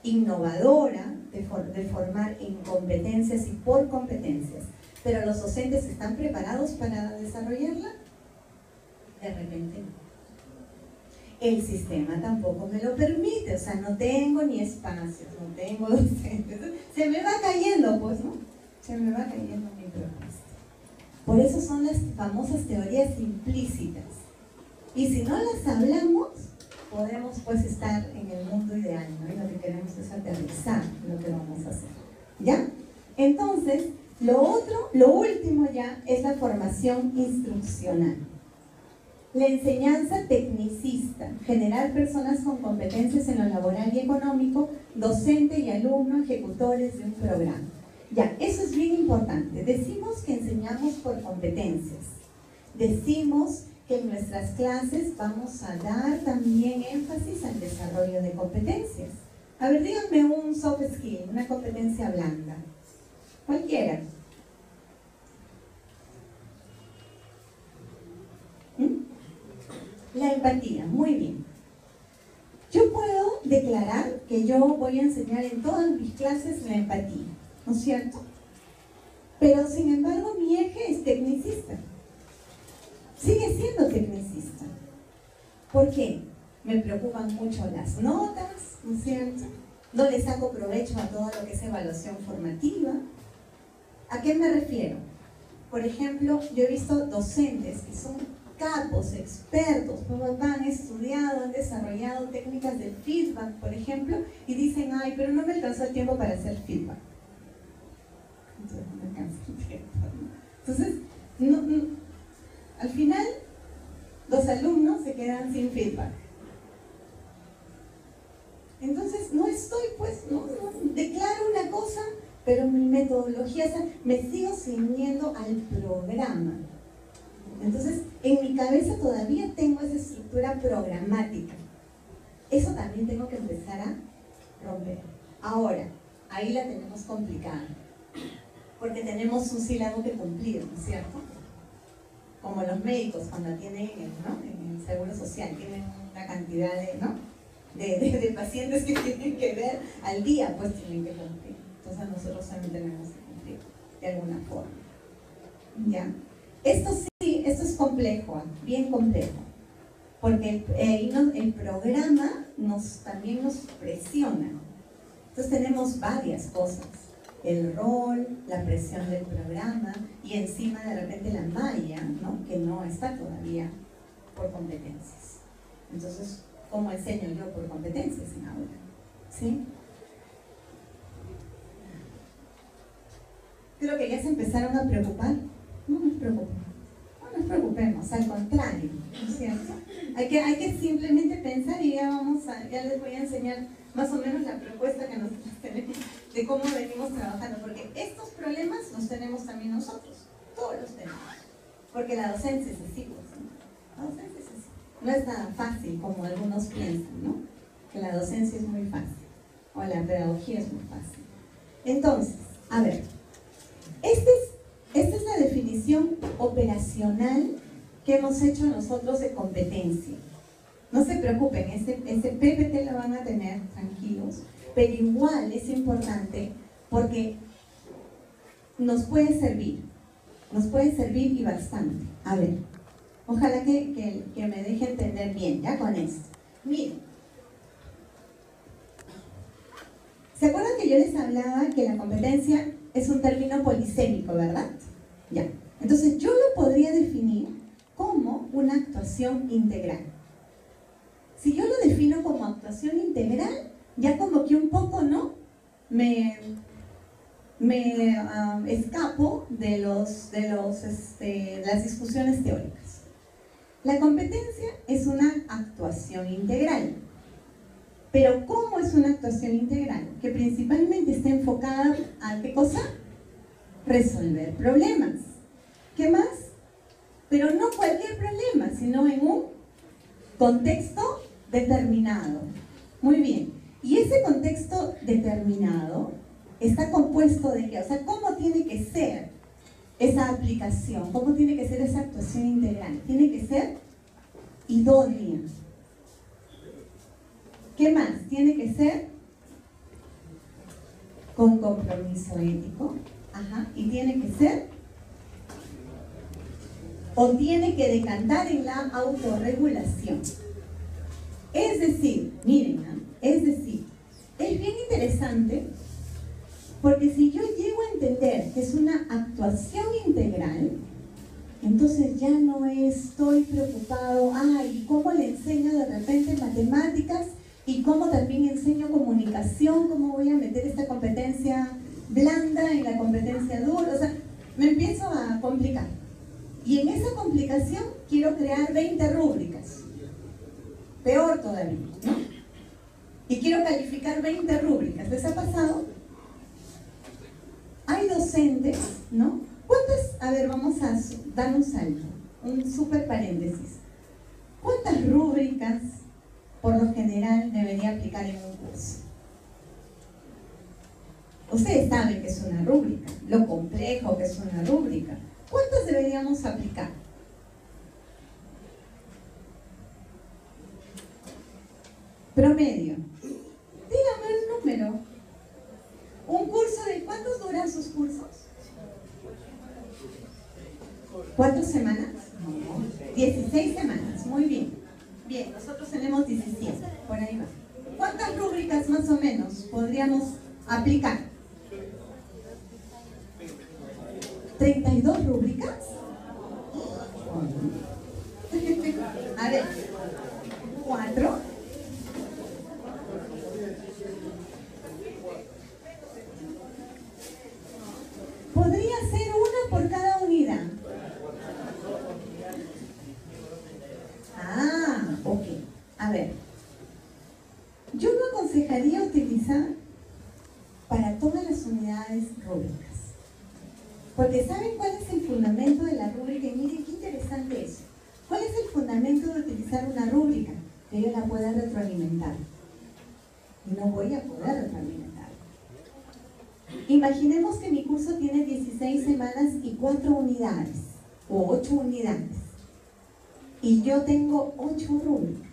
innovadora de formar en competencias y por competencias. Pero ¿los docentes están preparados para desarrollarla? De repente no. El sistema tampoco me lo permite, o sea, no tengo ni espacios, no tengo docentes. Se me va cayendo, pues, ¿no? Se me va cayendo mi propuesta. Por eso son las famosas teorías implícitas. Y si no las hablamos, podemos pues estar en el mundo ideal, ¿no? Y lo que queremos es aterrizar lo que vamos a hacer. ¿Ya? Entonces, lo último ya es la formación instruccional. La enseñanza tecnicista, generar personas con competencias en lo laboral y económico, docente y alumno, ejecutores de un programa. Ya, eso es bien importante. Decimos que enseñamos por competencias. Decimos que en nuestras clases vamos a dar también énfasis al desarrollo de competencias. A ver, díganme un soft skill, una competencia blanda. Cualquiera. La empatía, muy bien. Yo puedo declarar que yo voy a enseñar en todas mis clases la empatía, ¿no es cierto? Pero sin embargo mi eje es tecnicista. Sigue siendo tecnicista. ¿Por qué? Me preocupan mucho las notas, ¿no es cierto? No le saco provecho a todo lo que es evaluación formativa. ¿A qué me refiero? Por ejemplo, yo he visto docentes que son capos, expertos, han estudiado, han desarrollado técnicas de feedback, por ejemplo, y dicen, ay, pero no me alcanzó el tiempo para hacer feedback. Entonces, no me alcanzó el tiempo, ¿no? Entonces, al final, los alumnos se quedan sin feedback. Entonces, no estoy, pues, no declaro una cosa, pero mi metodología, o sea, me sigo ciñendo al programa. Entonces, en mi cabeza todavía tengo esa estructura programática. Eso también tengo que empezar a romper. Ahora, ahí la tenemos complicada, porque tenemos un sílabo que cumplir, ¿no es cierto? Como los médicos cuando tienen, ¿no? En el Seguro Social, tienen una cantidad de pacientes que tienen que ver al día, pues tienen que cumplir. Entonces nosotros también tenemos que cumplir de alguna forma. ¿Ya? Esto sí, esto es complejo, bien complejo, porque el programa también nos presiona. Entonces tenemos varias cosas, el rol, la presión del programa y encima de repente la malla, ¿no? Que no está todavía por competencias. Entonces, ¿cómo enseño yo por competencias en aula? ¿Sí? Creo que ya se empezaron a preocupar. No nos preocupemos, no nos preocupemos, al contrario, ¿no es cierto? Hay que simplemente pensar y ya les voy a enseñar más o menos la propuesta que nosotros tenemos de cómo venimos trabajando, porque estos problemas los tenemos también nosotros, todos los tenemos, porque la docencia es así, ¿no? La docencia es así. No es nada fácil como algunos piensan, ¿no? Que la docencia es muy fácil, o la pedagogía es muy fácil. Entonces, a ver, esta es la definición operacional que hemos hecho nosotros de competencia. No se preocupen, este PPT lo van a tener tranquilos, pero igual es importante porque nos puede servir y bastante. A ver, ojalá que me deje entender bien, ya con esto. Miren, ¿se acuerdan que yo les hablaba que la competencia es un término polisémico, verdad? Ya. Entonces yo lo podría definir como una actuación integral. Si yo lo defino como actuación integral, ya como que un poco, ¿no? Me escapo de las discusiones teóricas. La competencia es una actuación integral. Pero ¿cómo es una actuación integral? Que principalmente está enfocada a ¿qué cosa? Resolver problemas. ¿Qué más? Pero no cualquier problema, sino en un contexto determinado. Muy bien. Y ese contexto determinado está compuesto de ¿qué? O sea, ¿cómo tiene que ser esa aplicación? ¿Cómo tiene que ser esa actuación integral? Tiene que ser idónea. ¿Qué más? Tiene que ser con compromiso ético, y tiene que ser, o tiene que decantar en la autorregulación. Es decir, miren, es decir, es bien interesante porque si yo llego a entender que es una actuación integral, entonces ya no estoy preocupado, ¿y cómo le enseño de repente matemáticas? ¿Y cómo también enseño comunicación? ¿Cómo voy a meter esta competencia blanda en la competencia dura? O sea, me empiezo a complicar. Y en esa complicación quiero crear 20 rúbricas. Peor todavía, ¿no? Y quiero calificar 20 rúbricas. ¿Les ha pasado? Hay docentes, ¿no? ¿Cuántas? A ver, vamos a dar un salto, un súper paréntesis. ¿Cuántas rúbricas, por lo general, debería aplicar en un curso? Ustedes saben que es una rúbrica, lo complejo que es una rúbrica. ¿Cuántas deberíamos aplicar? Promedio. Dígame un número. ¿Un curso de cuántos duran sus cursos? ¿4 semanas? 16 semanas, muy bien. Bien, nosotros tenemos 17, por ahí va. ¿Cuántas rúbricas más o menos podríamos aplicar? ¿32 rúbricas? A ver, 4. Podría ser una por cada unidad. Ok. A ver, yo no aconsejaría utilizar para todas las unidades rúbricas. Porque ¿saben cuál es el fundamento de la rúbrica? Y miren qué interesante eso. ¿Cuál es el fundamento de utilizar una rúbrica? Que yo la pueda retroalimentar. Y no voy a poder retroalimentar. Imaginemos que mi curso tiene 16 semanas y 4 unidades, o 8 unidades. Y yo tengo 8 rúbricas.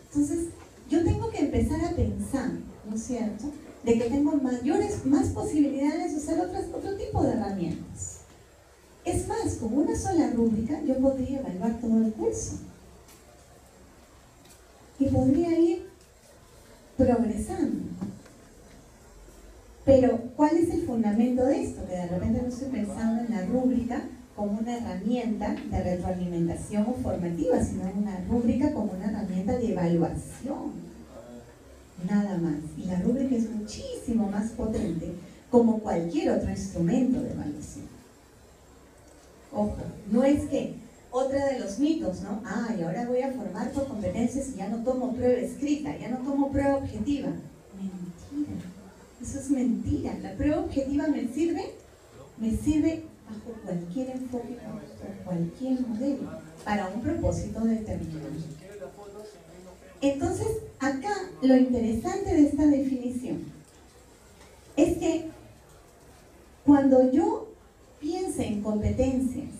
Entonces, yo tengo que empezar a pensar, ¿no es cierto?, de que tengo más posibilidades de usar otro tipo de herramientas. Es más, con una sola rúbrica yo podría evaluar todo el curso. Y podría ir progresando. Pero, ¿cuál es el fundamento de esto? Que de repente no estoy pensando en la rúbrica como una herramienta de retroalimentación o formativa, sino en una rúbrica como una herramienta de evaluación. Nada más. Y la rúbrica es muchísimo más potente como cualquier otro instrumento de evaluación. Ojo, no es que otra de los mitos, ¿no? Y ahora voy a formar por competencias y ya no tomo prueba escrita, ya no tomo prueba objetiva. Mentira. Eso es mentira. La prueba objetiva me sirve bajo cualquier enfoque o cualquier modelo para un propósito determinado. Entonces, acá lo interesante de esta definición es que cuando yo piense en competencias,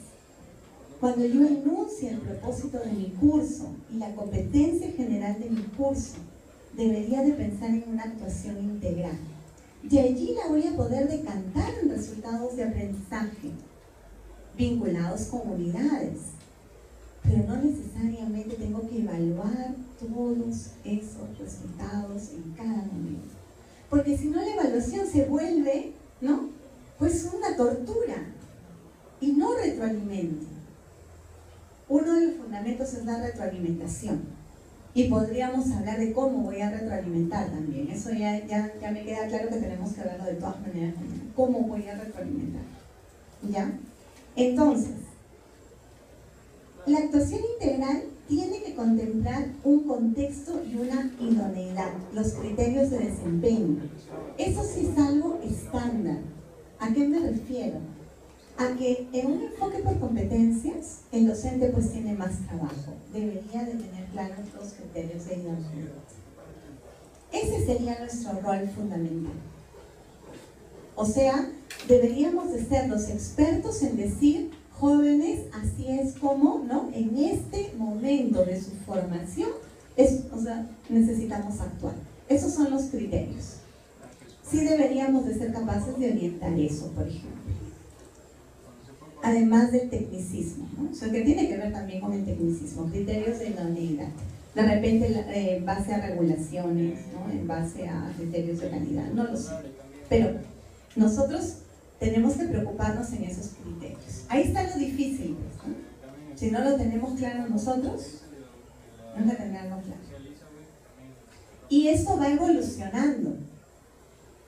cuando yo enuncie el propósito de mi curso y la competencia general de mi curso, debería de pensar en una actuación integral. De allí la voy a poder decantar en resultados de aprendizaje vinculados con unidades, pero no necesariamente tengo que evaluar todos esos resultados en cada momento, porque si no la evaluación se vuelve, ¿no?, pues una tortura y no retroalimenta. Uno de los fundamentos es la retroalimentación. Y podríamos hablar de cómo voy a retroalimentar también. Eso ya me queda claro que tenemos que verlo de todas maneras. ¿Cómo voy a retroalimentar? ¿Ya? Entonces, la actuación integral tiene que contemplar un contexto y una idoneidad, los criterios de desempeño. Eso sí es algo estándar. ¿A qué me refiero? A que en un enfoque por competencias, el docente pues tiene más trabajo. Debería de tener claros los criterios de idoneidad. Ese sería nuestro rol fundamental. O sea, deberíamos de ser los expertos en decir, jóvenes, así es como, ¿no?, en este momento de su formación, necesitamos actuar. Esos son los criterios. Sí deberíamos de ser capaces de orientar eso, por ejemplo. Además del tecnicismo, ¿no? O sea, que tiene que ver también con el tecnicismo, criterios de idoneidad. De repente en base a regulaciones, ¿no? En base a criterios de calidad, no lo sé. Pero nosotros tenemos que preocuparnos en esos criterios. Ahí está lo difícil, pues, ¿no? Si no lo tenemos claro nosotros, no lo tendremos claro. Y esto va evolucionando,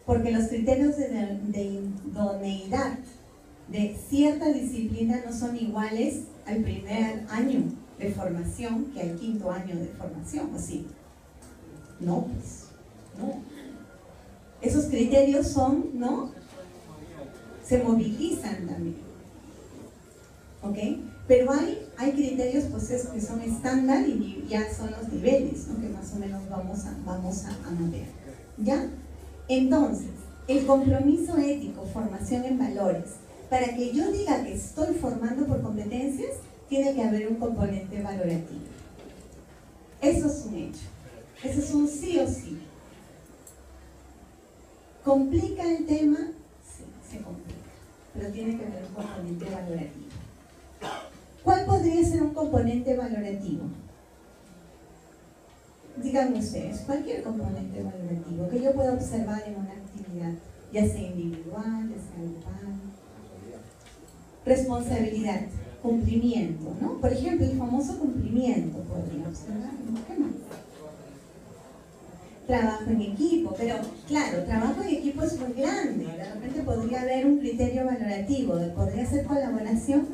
porque los criterios de idoneidad de cierta disciplina no son iguales al primer año de formación que al quinto año de formación, ¿o sí? No, pues, no. Esos criterios son, ¿no? Se movilizan también, ¿ok? Pero hay criterios, pues, que son estándar y ya son los niveles, ¿no? Que más o menos vamos a mapear, ¿ya? Entonces, el compromiso ético, formación en valores. Para que yo diga que estoy formando por competencias, tiene que haber un componente valorativo. Eso es un hecho. Eso es un sí o sí. ¿Complica el tema? Sí, se complica. Pero tiene que haber un componente valorativo. ¿Cuál podría ser un componente valorativo? Díganme ustedes, cualquier componente valorativo que yo pueda observar en una actividad, ya sea individual, ya sea grupal. Responsabilidad, cumplimiento, ¿no? Por ejemplo, el famoso cumplimiento, podría observar, ¿no? ¿Qué más? Trabajo en equipo, pero claro, trabajo en equipo es muy grande, de repente podría haber un criterio valorativo, podría ser colaboración,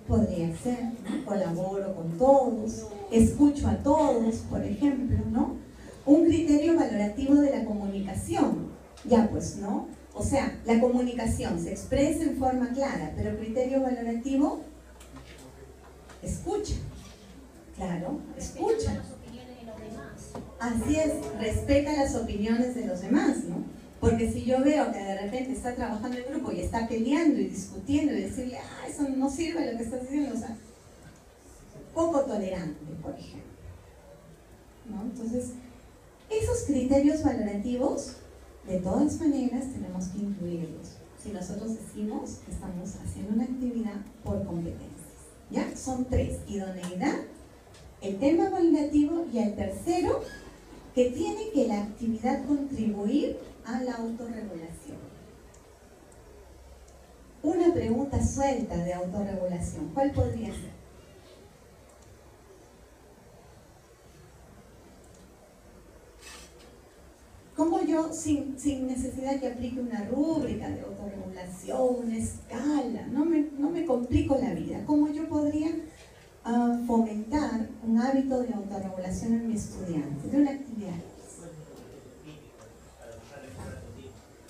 podría ser, ¿no? Colaboro con todos, escucho a todos, por ejemplo, ¿no? Un criterio valorativo de la comunicación, ya pues, ¿no? O sea, la comunicación se expresa en forma clara, pero el criterio valorativo, escucha. Claro, escucha. Así es, respeta las opiniones de los demás, ¿no? Porque si yo veo que de repente está trabajando en grupo y está peleando y discutiendo y decirle, eso no sirve lo que estás diciendo, o sea, poco tolerante, por ejemplo, ¿no? Entonces, esos criterios valorativos, de todas maneras, tenemos que incluirlos. Si nosotros decimos que estamos haciendo una actividad por competencias, ¿ya? Son 3, idoneidad, el tema valorativo y el tercero, que tiene que la actividad contribuir a la autorregulación. Una pregunta suelta de autorregulación, ¿cuál podría ser? ¿Cómo yo, sin necesidad que aplique una rúbrica de autorregulación, una escala, no me complico la vida, cómo yo podría fomentar un hábito de autorregulación en mi estudiante, de una actividad?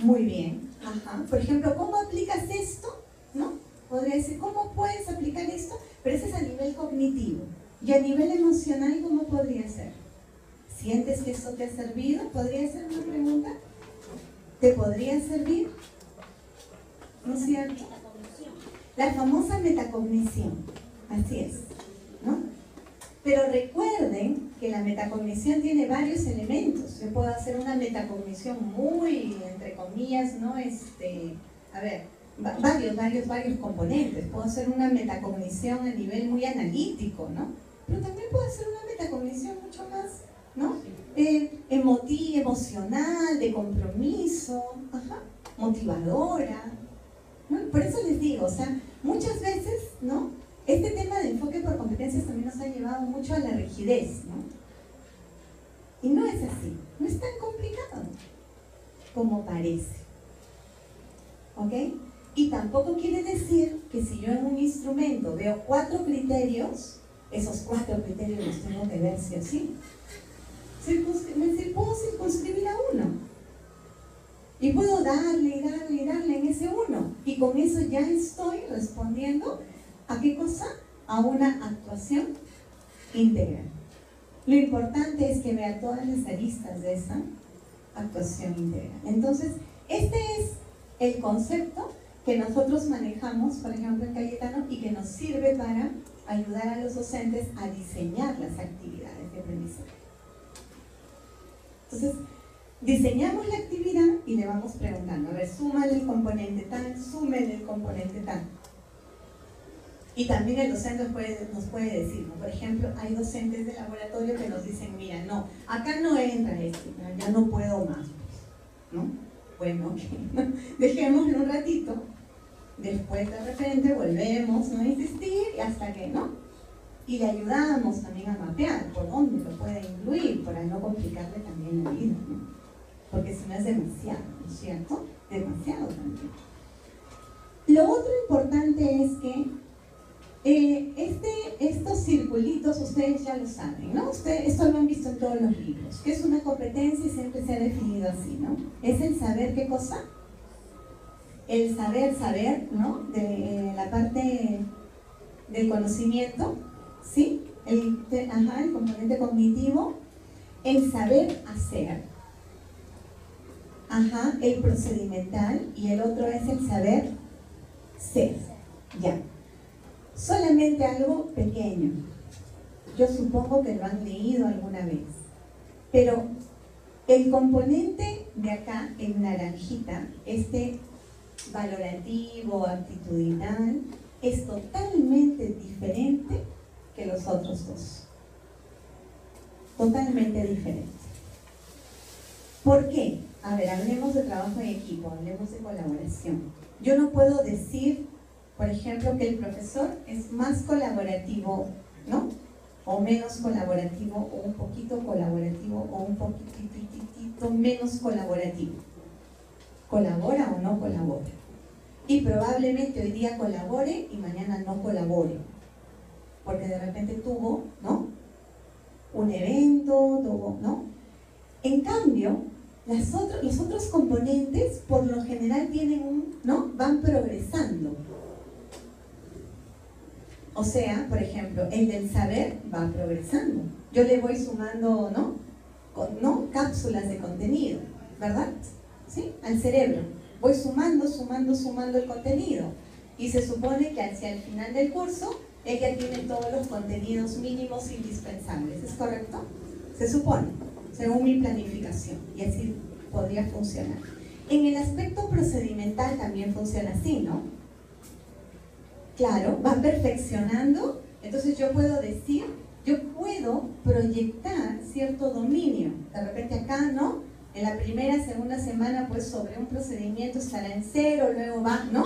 Muy bien. Ajá. Por ejemplo, ¿cómo aplicas esto? ¿No? Podría decir, ¿cómo puedes aplicar esto? Pero ese es a nivel cognitivo. Y a nivel emocional, ¿cómo podría ser? ¿Sientes que esto te ha servido? ¿Podría ser una pregunta? ¿Te podría servir? ¿No es cierto? La famosa metacognición. Así es, ¿no? Pero recuerden que la metacognición tiene varios elementos. Yo puedo hacer una metacognición muy, entre comillas, ¿no? Varios componentes. Puedo hacer una metacognición a nivel muy analítico, ¿no? Pero también puedo hacer una metacognición mucho más, ¿no? Emocional, de compromiso, motivadora, ¿no? Por eso les digo, o sea, muchas veces, ¿no? Este tema de enfoque por competencias también nos ha llevado mucho a la rigidez, ¿no? Y no es así, no es tan complicado como parece, ¿ok? Y tampoco quiere decir que si yo en un instrumento veo 4 criterios, esos 4 criterios los tengo que ver sí o sí. Puedo circunscribir a uno. Y puedo darle en ese uno. Y con eso ya estoy respondiendo ¿a qué cosa? A una actuación integral. Lo importante es que vea todas las aristas de esa actuación integral. Entonces, este es el concepto que nosotros manejamos, por ejemplo, en Cayetano, y que nos sirve para ayudar a los docentes a diseñar las actividades de aprendizaje. Entonces, Diseñamos la actividad y le vamos preguntando, a ver, súmale el componente tal, súmale el componente tal. Y también el docente nos puede decir, ¿no? Por ejemplo, hay docentes de laboratorio que nos dicen, mira, no, acá no entra esto, ya no puedo más, ¿no? Bueno, dejémoslo un ratito, después de repente volvemos, ¿no?, a insistir y hasta que, ¿no? Y le ayudamos también a mapear por dónde lo puede incluir, para no complicarle también la vida, ¿no? Porque si no es demasiado, ¿no es cierto? Demasiado también. Lo otro importante es que estos circulitos ustedes ya lo saben, ¿no? Esto lo han visto en todos los libros, que es una competencia y siempre se ha definido así, ¿no? Es el saber, ¿qué cosa? El saber, ¿no? De la parte del conocimiento, ¿sí? El componente cognitivo, el saber hacer, el procedimental, y el otro es el saber ser, ya. Solamente algo pequeño, yo supongo que lo han leído alguna vez, pero el componente de acá en naranjita, este valorativo, actitudinal, es totalmente diferente que los otros dos. Totalmente diferente. ¿Por qué? A ver, hablemos de trabajo en equipo, hablemos de colaboración. Yo no puedo decir, por ejemplo, que el profesor es más colaborativo, ¿no? O menos colaborativo, o un poquito colaborativo, o un poquitito menos colaborativo. ¿Colabora o no colabora? Y probablemente hoy día colabore y mañana no colabore. Porque de repente tuvo, ¿no?, un evento, ¿no? En cambio, los otros componentes por lo general tienen ¿no? Van progresando. O sea, por ejemplo, el del saber va progresando. Yo le voy sumando, ¿no? Cápsulas de contenido, ¿verdad? ¿Sí? Al cerebro. Voy sumando el contenido. Y se supone que hacia el final del curso, ella tiene todos los contenidos mínimos indispensables. ¿Es correcto? Se supone, según mi planificación. Y así podría funcionar. En el aspecto procedimental también funciona así, ¿no? Claro, va perfeccionando, entonces yo puedo decir, yo puedo proyectar cierto dominio. De repente acá, ¿no? En la primera, segunda semana, pues sobre un procedimiento estará en 0, luego va, ¿no?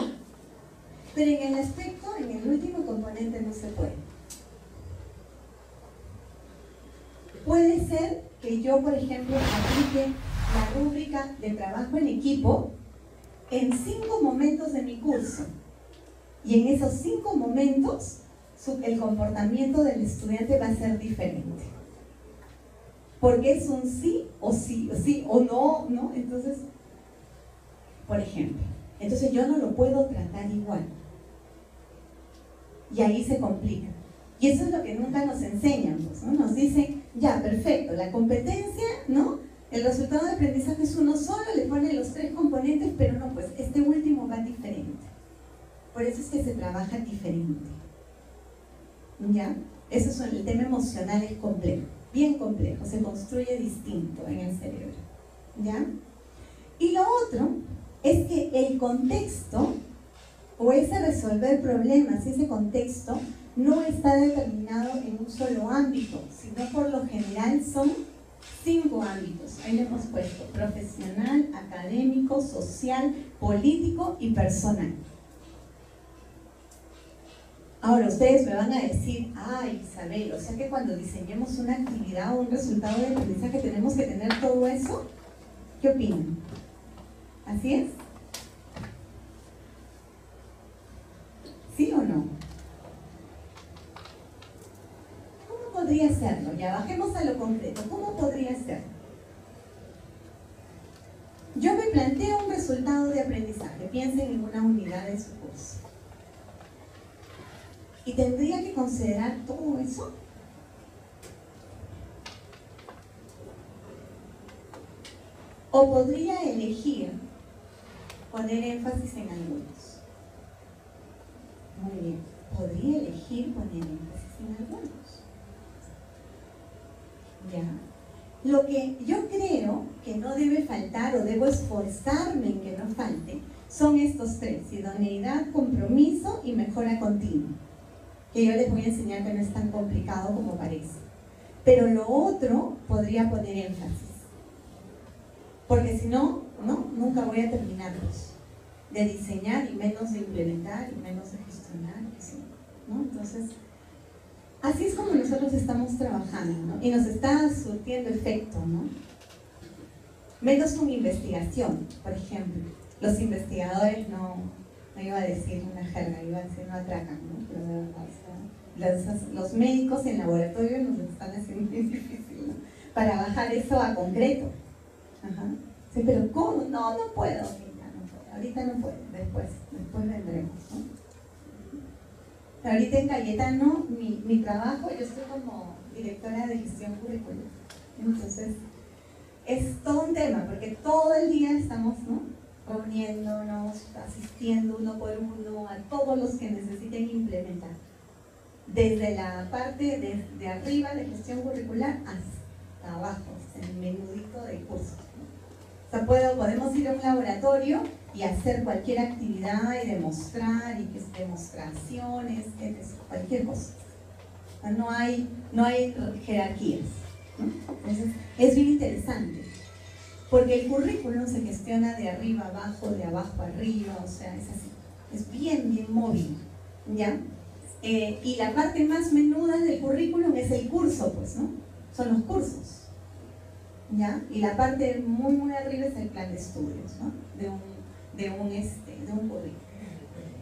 Pero en el aspecto, en el último componente no se puede. Puede ser que yo, por ejemplo, aplique la rúbrica de trabajo en equipo en 5 momentos de mi curso. Y en esos 5 momentos, el comportamiento del estudiante va a ser diferente. Porque es un sí o no, ¿no? Entonces, por ejemplo, entonces yo no lo puedo tratar igual. Y ahí se complica. Y eso es lo que nunca nos enseñan, pues, ¿no? Nos dicen, ya, perfecto, la competencia, ¿no? El resultado de aprendizaje es uno solo, le ponen los 3 componentes, pero no, pues este último va diferente. Por eso es que se trabaja diferente. ¿Ya? Eso es el tema emocional, es complejo, bien complejo, se construye distinto en el cerebro. ¿Ya? Y lo otro es que el contexto, o ese resolver problemas, ese contexto, no está determinado en un solo ámbito, sino por lo general son 5 ámbitos. Ahí le hemos puesto profesional, académico, social, político y personal. Ahora ustedes me van a decir, ay Isabel, o sea que cuando diseñemos una actividad o un resultado de aprendizaje tenemos que tener todo eso. ¿Qué opinan? ¿Así es? ¿Sí o no? ¿Cómo podría serlo? Ya bajemos a lo concreto. ¿Cómo podría ser? Yo me planteo un resultado de aprendizaje. Piensen en una unidad de su curso. ¿Y tendría que considerar todo eso? ¿O podría elegir poner énfasis en algunos? Muy bien, podría elegir poner énfasis en algunos. ¿Ya? Lo que yo creo que no debe faltar o debo esforzarme en que no falte son estos tres: idoneidad, compromiso y mejora continua. Que yo les voy a enseñar que no es tan complicado como parece. Pero lo otro podría poner énfasis. Porque si no, nunca voy a terminarlos. De diseñar y menos de implementar y menos de gestionar, ¿no? Entonces, así es como nosotros estamos trabajando, ¿no? Y nos está surtiendo efecto, ¿no? Menos con investigación, por ejemplo. Los investigadores no iba a decir una jerga, iba a decir no atracan, ¿no? Pero de verdad, o sea, los médicos en laboratorio nos están haciendo muy difícil, ¿no? Para bajar eso a concreto. Ajá. Sí, pero ¿cómo? No puedo. Ahorita no puedo, después vendremos, ¿no? Ahorita en Cayetano, mi trabajo, yo estoy como directora de gestión curricular. Entonces, es todo un tema, porque todo el día estamos, ¿no?, reuniéndonos, asistiendo uno por uno a todos los que necesiten implementar. Desde la parte de arriba de gestión curricular hasta abajo, el menudito de cursos, ¿no? O sea, podemos ir a un laboratorio y hacer cualquier actividad y demostrar, y que es demostraciones, cualquier cosa. O sea, no hay jerarquías, ¿no? Entonces, es bien interesante, porque el currículum se gestiona de arriba abajo, de abajo arriba, o sea, es así, es bien móvil, ¿ya? Y la parte más menuda del currículum es el curso, pues, ¿no? Son los cursos, ¿ya? Y la parte muy arriba es el plan de estudios, ¿no? De un currículum.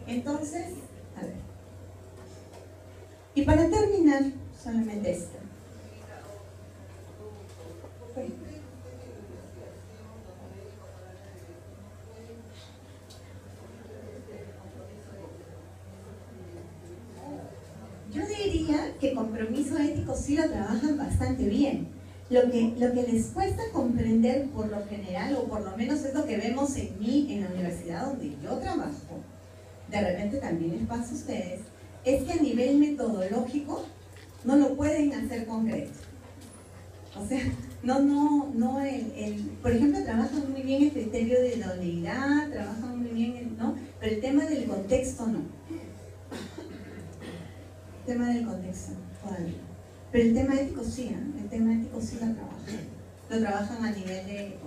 Entonces, a ver. Y para terminar, solamente esto. Yo diría que compromiso ético sí lo trabajan bastante bien. Lo que les cuesta comprender por lo general, o por lo menos es lo que vemos en mí, en la universidad donde yo trabajo, de repente también les pasa a ustedes, es que a nivel metodológico no lo pueden hacer concreto. O sea, por ejemplo, trabajan muy bien el criterio de idoneidad, trabajan muy bien, ¿no? Pero el tema del contexto no. El tema del contexto todavía. Pero el tema ético sí, ¿no? El tema ético sí lo trabajan. Lo trabajan a nivel de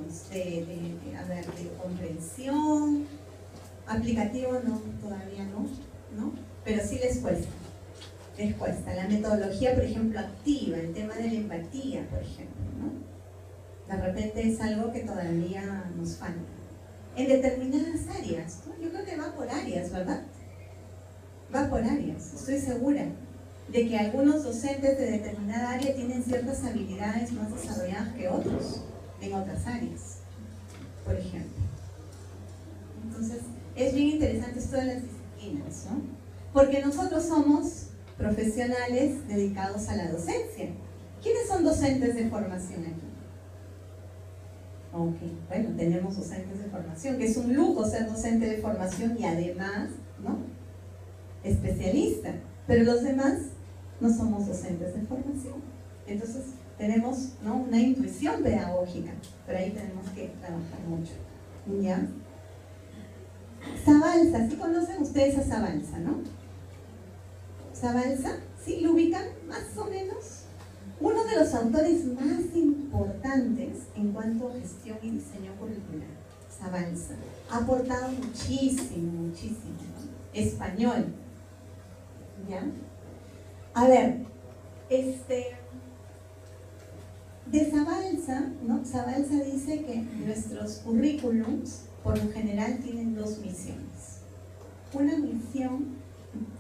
comprensión. Aplicativo no, todavía no, pero sí les cuesta. La metodología, por ejemplo, activa, el tema de la empatía, por ejemplo, ¿no? De repente es algo que todavía nos falta. En determinadas áreas, ¿no? Yo creo que va por áreas, ¿verdad? Va por áreas, estoy segura de que algunos docentes de determinada área tienen ciertas habilidades más desarrolladas que otros en otras áreas, por ejemplo. Entonces, es bien interesante esto de las disciplinas, ¿no? Porque nosotros somos profesionales dedicados a la docencia. ¿Quiénes son docentes de formación aquí? Ok, bueno, tenemos docentes de formación, que es un lujo ser docente de formación y además, ¿no?, especialista. Pero los demás no somos docentes de formación. Entonces, tenemos, ¿no?, una intuición pedagógica, pero ahí tenemos que trabajar mucho, ¿ya? Zabalza, ¿sí conocen ustedes a Zabalza, no? Zabalza, ¿sí lo ubican más o menos? Uno de los autores más importantes en cuanto a gestión y diseño curricular, Zabalza. Ha aportado muchísimo, ¿no? Español, ¿ya? A ver, de Zabalza, ¿no? Zabalza dice que nuestros currículums por lo general tienen dos misiones. Una misión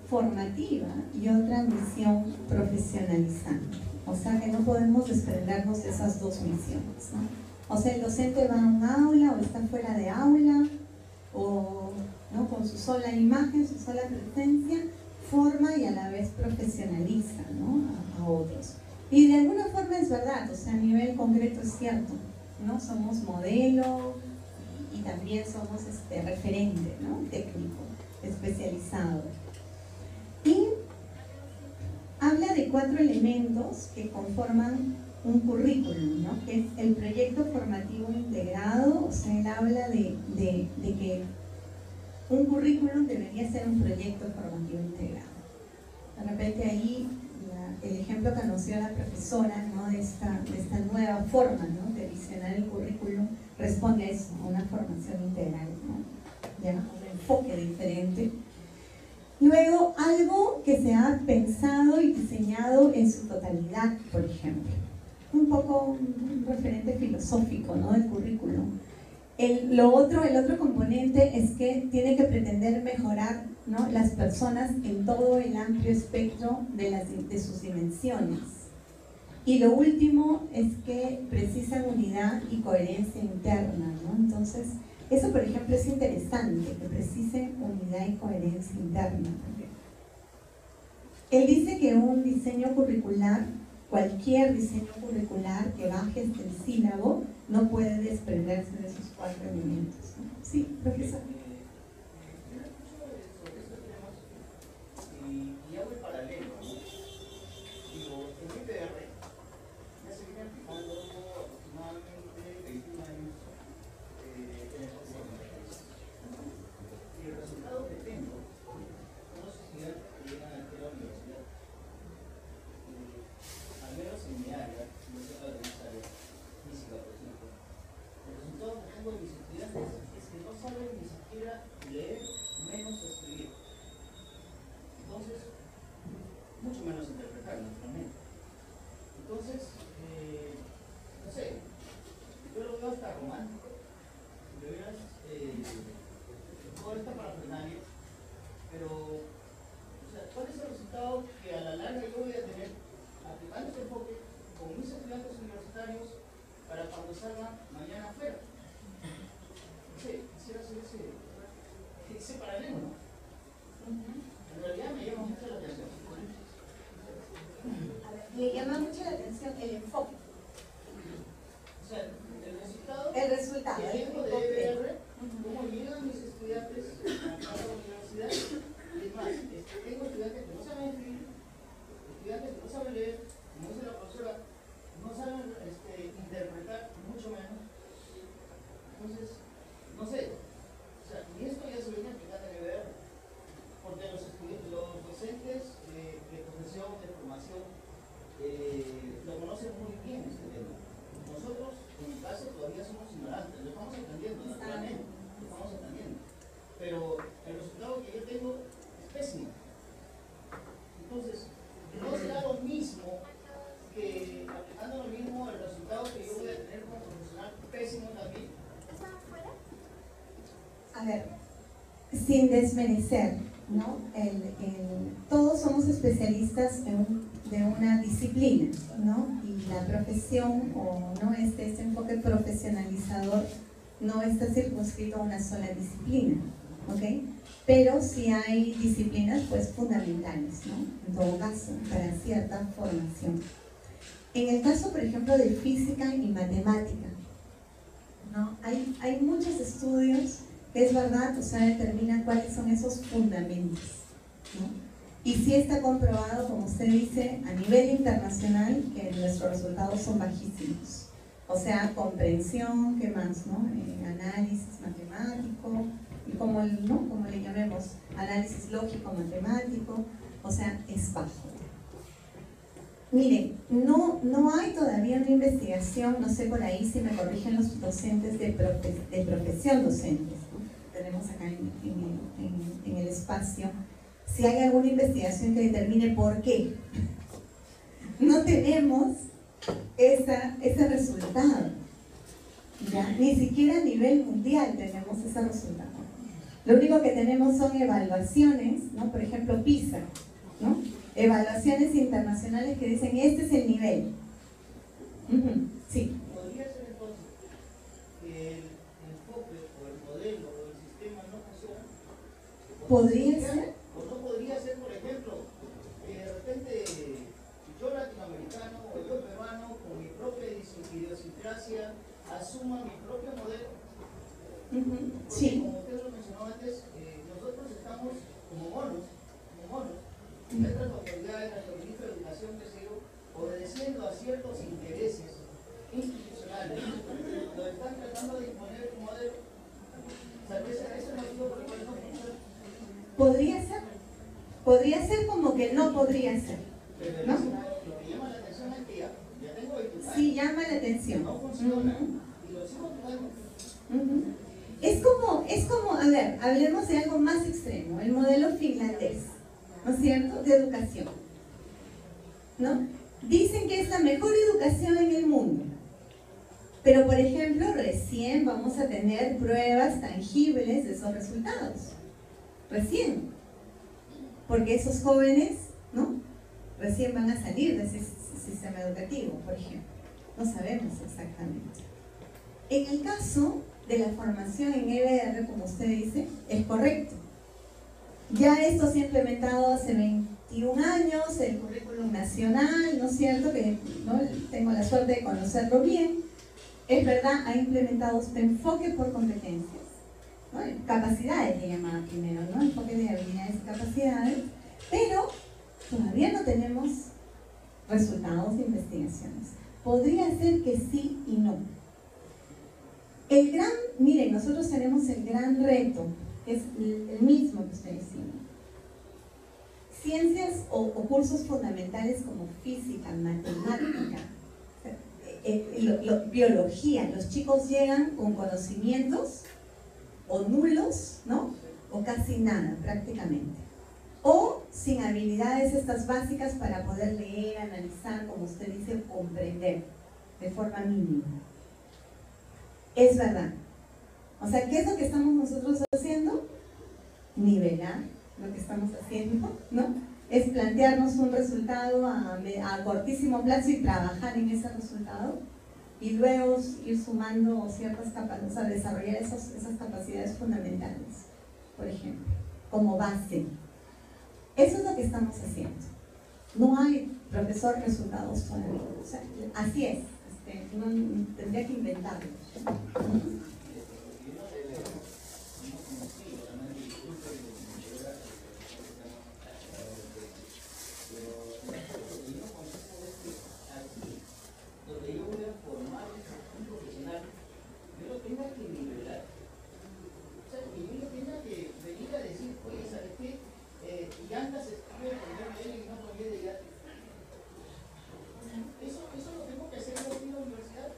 formativa y otra misión profesionalizante. O sea que no podemos desprendernos de esas dos misiones, ¿no? O sea, el docente va a un aula o está fuera de aula, o, ¿no?, con su sola imagen, su sola presencia, forma y a la vez profesionaliza, ¿no?, a otros. Y de alguna forma es verdad, o sea, a nivel concreto es cierto, ¿no? Somos modelo y también somos referente, ¿no?, técnico, especializado. Y habla de 4 elementos que conforman un currículum, ¿no? Que es el proyecto formativo integrado. O sea, él habla de que un currículum debería ser un proyecto formativo integrado. De repente ahí el ejemplo que anunció la profesora, ¿no? de esta nueva forma, ¿no? de visionar el currículum responde a eso, a una formación integral, ¿no? Ya, un enfoque diferente. Luego, algo que se ha pensado y diseñado en su totalidad, por ejemplo. Un poco un referente filosófico, ¿no? del currículum. El otro componente es que tiene que pretender mejorar, ¿no? las personas en todo el amplio espectro de sus dimensiones. Y lo último es que precisan unidad y coherencia interna, ¿no? Entonces, eso por ejemplo es interesante, que precise unidad y coherencia interna. Él dice que un diseño curricular, cualquier diseño curricular que baje hasta el sílabo, no puede desprenderse de esos 4 elementos, ¿no? Sí, profesor. Y hago el paralelo, ¿no? Digo, en IPR ya se viene aplicando aproximadamente 21 años en el sistema de país. Y el resultado que tengo son los estudiantes que llegan aquí a la universidad, al menos en mi área, no sé para de esa área física, por ejemplo. El resultado que tengo de mis estudiantes es que no saben ni siquiera leer, menos escribir. Entonces, mucho menos interpretar, naturalmente. Entonces, no sé, yo lo veo hasta romántico. De veras, toda esta parafernalia, pero, o sea, ¿cuál es el resultado que a la larga yo voy a tener aplicando este enfoque con mis estudiantes universitarios para cuando salgan mañana afuera? No sé, quisiera hacer ese paralelo, ¿no? En realidad me llama mucho la atención. Le llama mucho la atención el enfoque. O sea, El resultado. que tengo de EPR, cómo llegan mis estudiantes a la universidad. Y es más, tengo estudiantes que no saben escribir, estudiantes que no saben leer, como dice la profesora, no saben interpretar, mucho menos. Entonces, no sé, o sea, y esto ya se viene aplicando en EPR. Porque los docentes de profesión, de formación, lo conocen muy bien este tema. Nosotros, en mi caso, todavía somos ignorantes, lo estamos aprendiendo, naturalmente, lo estamos aprendiendo. Pero el resultado que yo tengo es pésimo. Entonces, no será lo mismo que, aplicando lo mismo, el resultado que yo voy a tener como profesional pésimo también. A ver, sin desmerecer, ¿no? Todos somos especialistas de una disciplina, ¿no? Y la profesión o no este enfoque profesionalizador no está circunscrito a una sola disciplina, ¿ok? Pero sí hay disciplinas pues fundamentales, ¿no? En todo caso, para cierta formación. En el caso, por ejemplo, de física y matemática, ¿no? Hay muchos estudios que es verdad, o sea, determinan cuáles son esos fundamentos, ¿no? Y sí está comprobado, como usted dice, a nivel internacional, que nuestros resultados son bajísimos. O sea, comprensión, ¿qué más, no? Análisis matemático, y como le llamemos, análisis lógico matemático, o sea, es bajo. Miren, no hay todavía una investigación, no sé por ahí si me corrigen los docentes de profesión docentes, ¿no? Tenemos acá en el espacio, si hay alguna investigación que determine por qué. No tenemos ese resultado, ¿ya? Ni siquiera a nivel mundial tenemos ese resultado. Lo único que tenemos son evaluaciones, ¿no? Por ejemplo, PISA, ¿no? Evaluaciones internacionales que dicen este es el nivel. Sí. ¿Podría ser entonces que el enfoque o el modelo o el sistema no funciona? ¿Podría ser? ¿O no podría ser, por ejemplo, que de repente yo latinoamericano o yo peruano con mi propia idiosincrasia asuma mi propio modelo? Porque, sí. como usted lo mencionó antes, nosotros estamos como monos, nuestras autoridades, nuestro ministro de Educación, que se yo, obedeciendo a ciertos intereses Podría ser como que no podría ser, ¿no? Lo que llama la atención es que ya tengo 20 años. Sí, llama la atención. No funciona. Y lo sigo jugando. Es como, a ver, hablemos de algo más extremo, el modelo finlandés, ¿no es cierto?, de educación, ¿no? Dicen que es la mejor educación en el mundo, pero por ejemplo, recién vamos a tener pruebas tangibles de esos resultados, recién, porque esos jóvenes, ¿no?, recién van a salir de ese sistema educativo, por ejemplo, no sabemos exactamente. En el caso de la formación en EBR, como usted dice, es correcto. Ya esto se ha implementado hace 21 años, el currículum nacional, ¿no es cierto?, que ¿no?, tengo la suerte de conocerlo bien. Es verdad, ha implementado este enfoque por competencias, ¿no?, capacidades le llamaba primero, ¿no?, enfoque de habilidades y capacidades, pero todavía no tenemos resultados de investigaciones. Podría ser que sí y no. Miren, nosotros tenemos el gran reto, que es el mismo que ustedes tienen. Ciencias o cursos fundamentales como física, matemática, biología, los chicos llegan con conocimientos o nulos, ¿no?, o casi nada prácticamente, o sin habilidades estas básicas para poder leer, analizar, como usted dice, comprender de forma mínima. Es verdad. O sea, ¿qué es lo que estamos nosotros haciendo? Nivelar lo que estamos haciendo, ¿no? Es plantearnos un resultado a cortísimo plazo y trabajar en ese resultado, y luego ir sumando ciertas capacidades, o sea, desarrollar esas capacidades fundamentales, por ejemplo, como base. Eso es lo que estamos haciendo. No hay, profesor, resultados todavía. O sea, así es. No, tendría que inventarlo. Donde yo voy a formar un profesional, yo lo tenga que nivelar. O sea, que yo lo tenga que venir a decir, oye, ¿sabes qué? Llantas se escribe con L y no con Y de llanta. Eso lo tengo que hacer yo aquí en la universidad,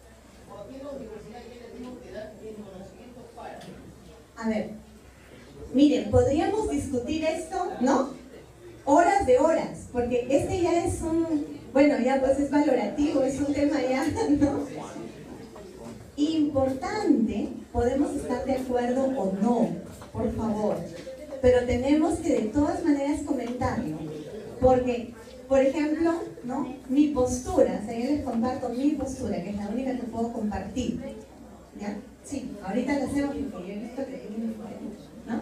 o aquí en la universidad ya le tengo que dar el conocimiento para. A ver, miren, podríamos discutir esto, ¿no? Horas de horas, porque este ya es bueno, ya pues es valorativo, es un tema ya, ¿no?, importante. Podemos estar de acuerdo o no, por favor, pero tenemos que de todas maneras comentarlo, porque, por ejemplo, ¿no?, mi postura, o sea, yo les comparto mi postura, que es la única que puedo compartir, ¿ya? Sí, ahorita lo hacemos porque yo he visto que ¿no?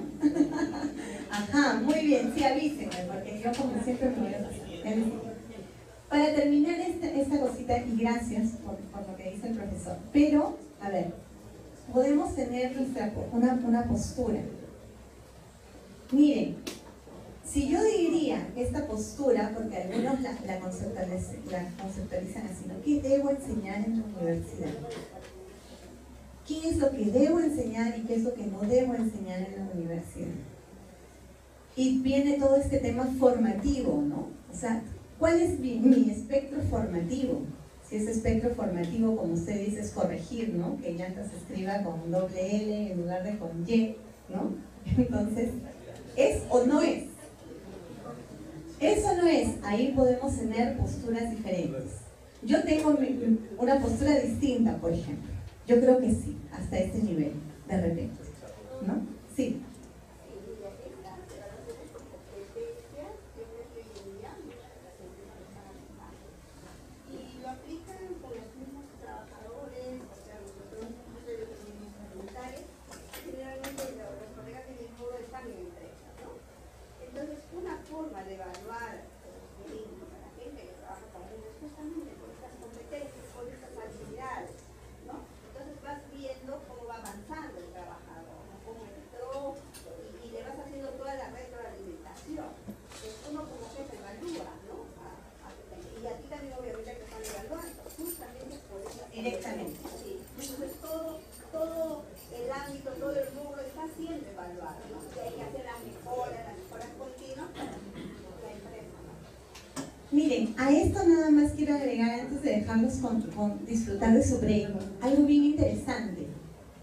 Ajá, muy bien, sí, avísenme, porque yo como siempre me voy a pasar. Para terminar esta cosita, y gracias por lo que dice el profesor, pero, a ver, podemos tener una postura. Miren, si yo diría que esta postura, porque algunos la conceptualizan así, ¿no?, ¿qué debo enseñar en la universidad? ¿Qué es lo que debo enseñar y qué es lo que no debo enseñar en la universidad? Y viene todo este tema formativo, ¿no? O sea, ¿cuál es mi espectro formativo? Si ese espectro formativo, como usted dice, es corregir, ¿no?, que Llanta se escriba con doble L en lugar de con Y, ¿no? Entonces, ¿es o no es? Eso no es. Ahí podemos tener posturas diferentes. Yo tengo una postura distinta, por ejemplo. Yo creo que sí, hasta este nivel, de repente, ¿no? Sí. Y lo aplican con los mismos trabajadores, o sea, nosotros voluntarios, generalmente los colegas de mi modo están en empresas, ¿no? Entonces, una forma de evaluar a la gente que trabaja con ellos justamente por estas competencias, por estas habilidades, ¿no? Entonces vas viendo cómo va avanzando el trabajador, ¿no?, cómo entró, Miren, a esto nada más quiero agregar, antes de dejarlos disfrutar de su break, algo bien interesante.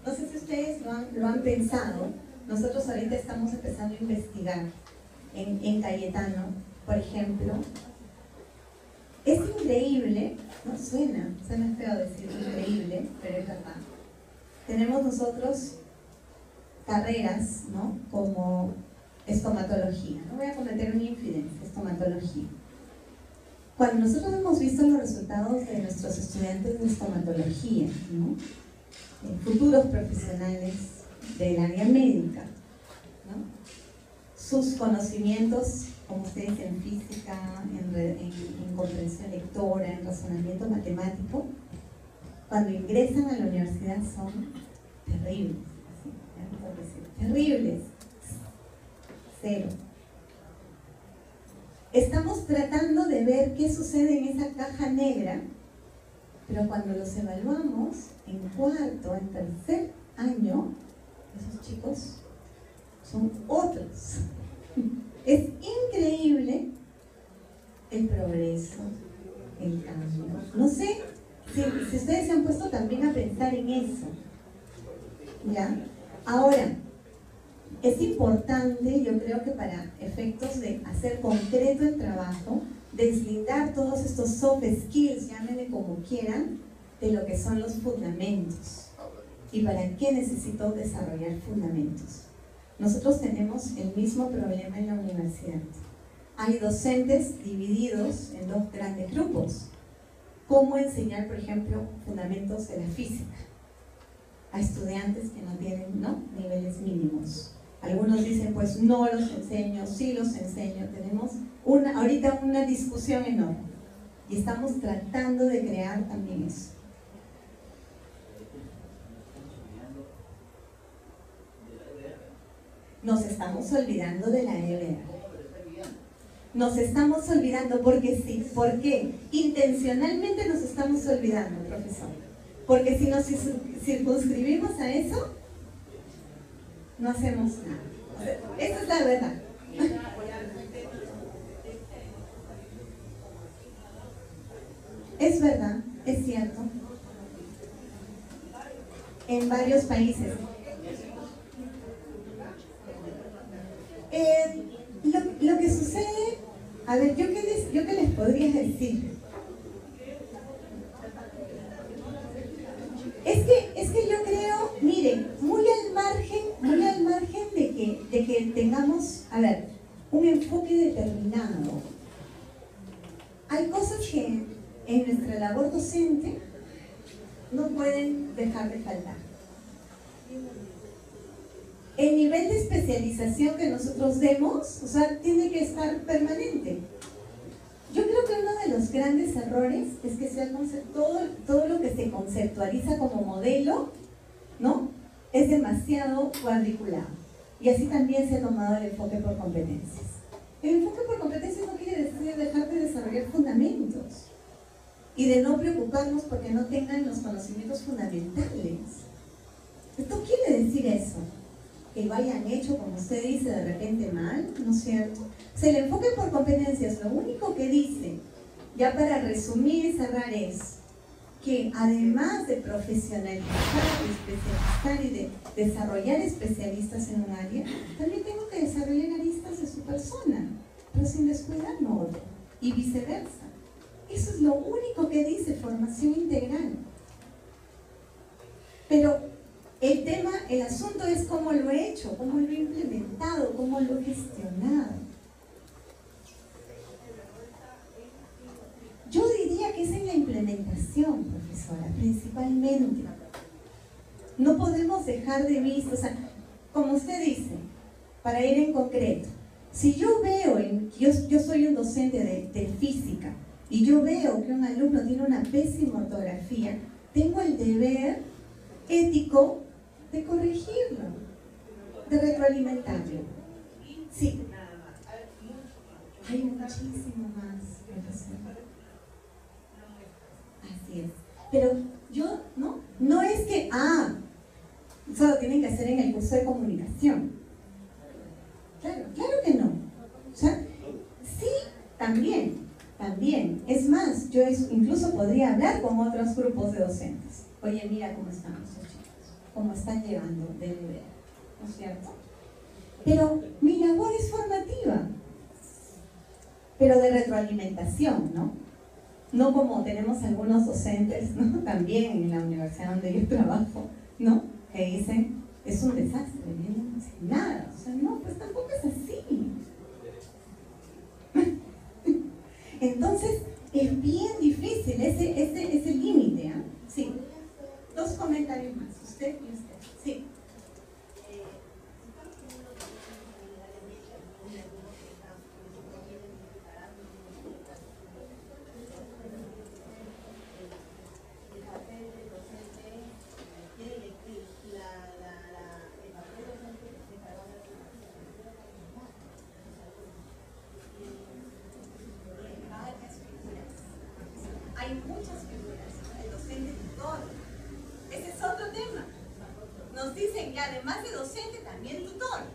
No sé si ustedes lo han pensado. Nosotros ahorita estamos empezando a investigar en Cayetano, por ejemplo. Es increíble, no suena feo decir increíble, pero es verdad. Tenemos nosotros carreras, ¿no? Como estomatología. No voy a cometer una infidencia, estomatología. Cuando nosotros hemos visto los resultados de nuestros estudiantes de estomatología, ¿no? Futuros profesionales del área médica, ¿no? Sus conocimientos, como ustedes dice, en física, en comprensión lectora, en razonamiento matemático, cuando ingresan a la universidad son terribles, ¿sí? Terribles, cero. Estamos tratando de ver qué sucede en esa caja negra, pero cuando los evaluamos en cuarto, en tercer año, esos chicos son otros. Es increíble el progreso, el cambio. No sé si ustedes se han puesto también a pensar en eso. ¿Ya? Ahora, es importante, yo creo que para efectos de hacer concreto el trabajo, deslindar todos estos soft skills, llámenle como quieran, de lo que son los fundamentos. ¿Y para qué necesito desarrollar fundamentos? Nosotros tenemos el mismo problema en la universidad. Hay docentes divididos en dos grandes grupos. ¿Cómo enseñar, por ejemplo, fundamentos de la física a estudiantes que no tienen, ¿no?, niveles mínimos? Algunos dicen, pues no los enseño, sí los enseño. Tenemos ahorita una discusión enorme y estamos tratando de crear también eso. Nos estamos olvidando de la EBA. Nos estamos olvidando porque sí. ¿Por qué? Intencionalmente nos estamos olvidando, profesor. Porque si nos circunscribimos a eso, no hacemos nada. Esa es la verdad. Es verdad, es cierto. En varios países. Lo que sucede, a ver, ¿yo qué les podría decir? Es que yo creo, miren, muy al margen de que tengamos, a ver, un enfoque determinado. Hay cosas que en nuestra labor docente no pueden dejar de faltar. El nivel de especialización que nosotros demos, o sea, tiene que estar permanente. Yo creo que uno de los grandes errores es que todo lo que se conceptualiza como modelo, ¿no?, es demasiado cuadriculado. Y así también se ha tomado el enfoque por competencias. El enfoque por competencias no quiere decir dejar de desarrollar fundamentos y de no preocuparnos porque no tengan los conocimientos fundamentales. ¿Esto quiere decir eso? Que lo hayan hecho, como usted dice, de repente mal, ¿no es cierto? O sea, el enfoque por competencias, lo único que dice, ya para resumir y cerrar, es que además de profesionalizar, de especializar y de desarrollar especialistas en un área, también tengo que desarrollar aristas de su persona, pero sin descuidar lo otro, y viceversa. Eso es lo único que dice formación integral. Pero el asunto es cómo lo he hecho, cómo lo he implementado, cómo lo he gestionado. Yo diría que es en la implementación, profesora, principalmente. No podemos dejar de vista, o sea, como usted dice, para ir en concreto, si yo veo, yo soy un docente de física, y yo veo que un alumno tiene una pésima ortografía, tengo el deber ético de corregirlo, de retroalimentarlo. Sí. Hay muchísimo más, profesor. Así es. Pero yo, no es que, eso lo tienen que hacer en el curso de comunicación. Claro que no. O sea, sí, también. También, es más, yo incluso podría hablar con otros grupos de docentes. Oye, mira cómo están esos chicos, cómo están llevando de nivel, ¿no es cierto? Pero mi labor es formativa, pero de retroalimentación, ¿no? No como tenemos algunos docentes, ¿no? También en la universidad donde yo trabajo, ¿no? Que dicen, es un desastre, yo no sé nada, o sea, no, pues tampoco es así. Entonces, es bien difícil ese límite, ¿eh? Sí. Dos comentarios más, usted y usted. Sí. Hay muchas figuras, el docente tutor. Ese es otro tema. Nos dicen que además de docente, también tutor.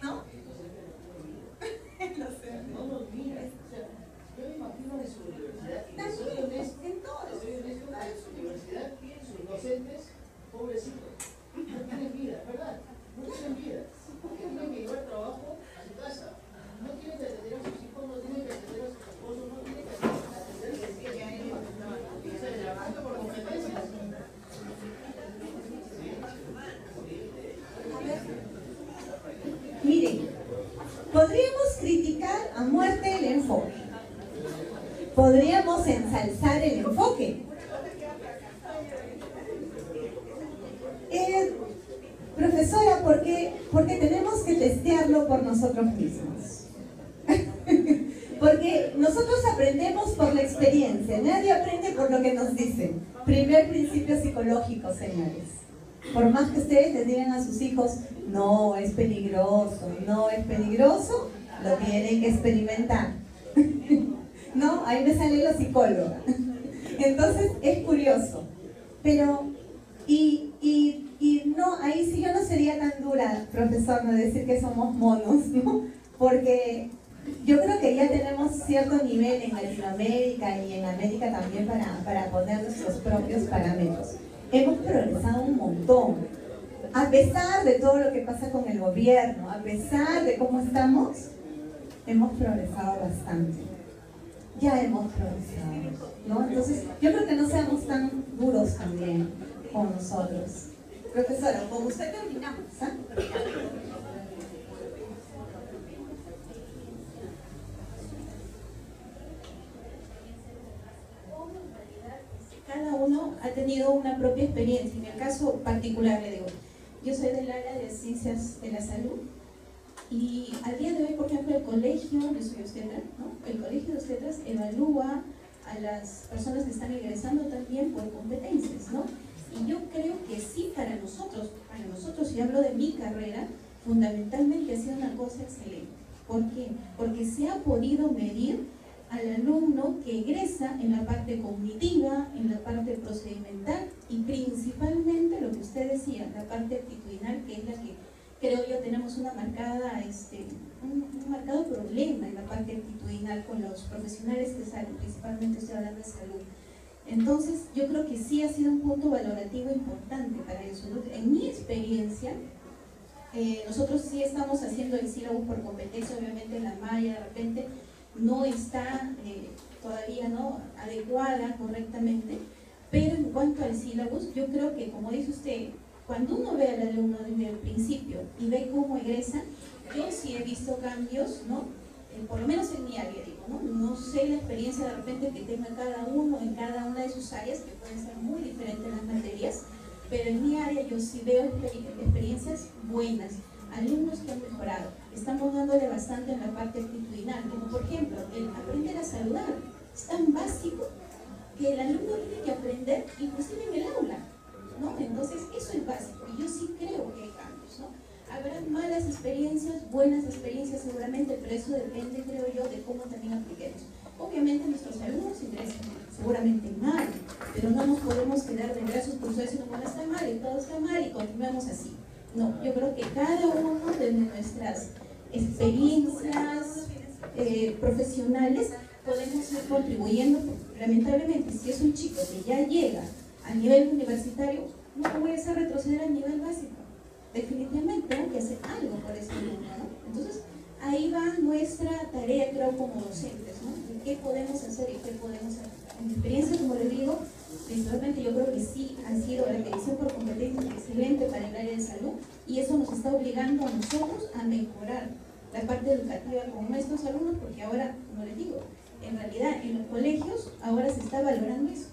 ¿No? No, mira, o sea, yo me imagino en su universidad, y También, soy honesto, en todos. soy honesto, en su universidad tienen sus docentes, pobrecitos, no tienen vida, ¿verdad? No tienen vida, porque tienen que llevar trabajo a su casa, no tienen que atender a sus hijos, no tienen que atender a sus esposos, no tienen que atender a por competencias. Miren, podríamos criticar a muerte el enfoque. Podríamos ensalzar el enfoque. Profesora, porque tenemos que testearlo por nosotros mismos. Porque nosotros aprendemos por la experiencia, nadie aprende por lo que nos dicen. Primer principio psicológico, señores. Por más que ustedes les digan a sus hijos, no, es peligroso, no es peligroso, lo tienen que experimentar. ¿No? Ahí me sale la psicóloga. Entonces, es curioso. Pero, no, ahí sí yo no sería tan dura, profesor, no decir que somos monos, ¿no? Porque yo creo que ya tenemos cierto nivel en Latinoamérica y en América también para poner nuestros propios parámetros. Hemos progresado un montón. A pesar de todo lo que pasa con el gobierno, a pesar de cómo estamos, hemos progresado bastante. Ya hemos progresado, ¿no? Entonces, yo creo que no seamos tan duros también con nosotros. Profesora, con usted terminamos, ¿ah? Cada uno ha tenido una propia experiencia. En el caso particular, le digo, yo soy del área de ciencias de la salud y al día de hoy, por ejemplo, el colegio, yo soy obstetra, ¿no? El colegio de obstetras evalúa a las personas que están ingresando también por competencias, ¿no? Y yo creo que sí, para nosotros, si hablo de mi carrera, fundamentalmente ha sido una cosa excelente. ¿Por qué? Porque se ha podido medir al alumno que egresa en la parte cognitiva, en la parte procedimental y principalmente lo que usted decía, la parte actitudinal, que es la que creo yo tenemos una marcada, un marcado problema en la parte actitudinal con los profesionales que salen, principalmente estoy hablando de salud. Entonces yo creo que sí ha sido un punto valorativo importante para eso, ¿no? En mi experiencia, nosotros sí estamos haciendo el sílabo por competencia, obviamente la malla de repente no está todavía no adecuada correctamente, pero en cuanto al sílabus, yo creo que, como dice usted, cuando uno ve al alumno desde el principio y ve cómo egresa, yo sí he visto cambios, ¿no? Por lo menos en mi área, digo, ¿no? No sé la experiencia de repente que tenga cada uno en cada una de sus áreas, que pueden ser muy diferentes las materias, pero en mi área yo sí veo experiencias buenas, alumnos que han mejorado. Estamos dándole bastante en la parte actitudinal, como por ejemplo, el aprender a saludar. Es tan básico que el alumno tiene que aprender inclusive en el aula, ¿no? Entonces eso es básico y yo sí creo que hay cambios, ¿no? Habrá malas experiencias, buenas experiencias seguramente, pero eso depende, creo yo, de cómo también apliquemos. Obviamente nuestros alumnos ingresan seguramente mal, pero no nos podemos quedar de brazos cruzados diciendo, bueno, está mal y todo está mal y continuamos así. No, yo creo que cada uno de nuestras experiencias profesionales, podemos ir contribuyendo. Lamentablemente, si es un chico que ya llega a nivel universitario, no lo voy a hacer retroceder al nivel básico. Definitivamente tengo que hacer algo por ese alumno, ¿no? Entonces, ahí va nuestra tarea, creo, como docentes, ¿no? ¿Qué podemos hacer y qué podemos hacer? En mi experiencia, como les digo, principalmente yo creo que sí ha sido la medición por competencias excelente para el área de salud, y eso nos está obligando a nosotros a mejorar la parte educativa con nuestros alumnos, porque ahora, como les digo, en realidad en los colegios ahora se está valorando eso,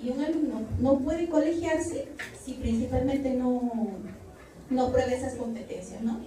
y un alumno no puede colegiarse si principalmente no prueba esas competencias, ¿no?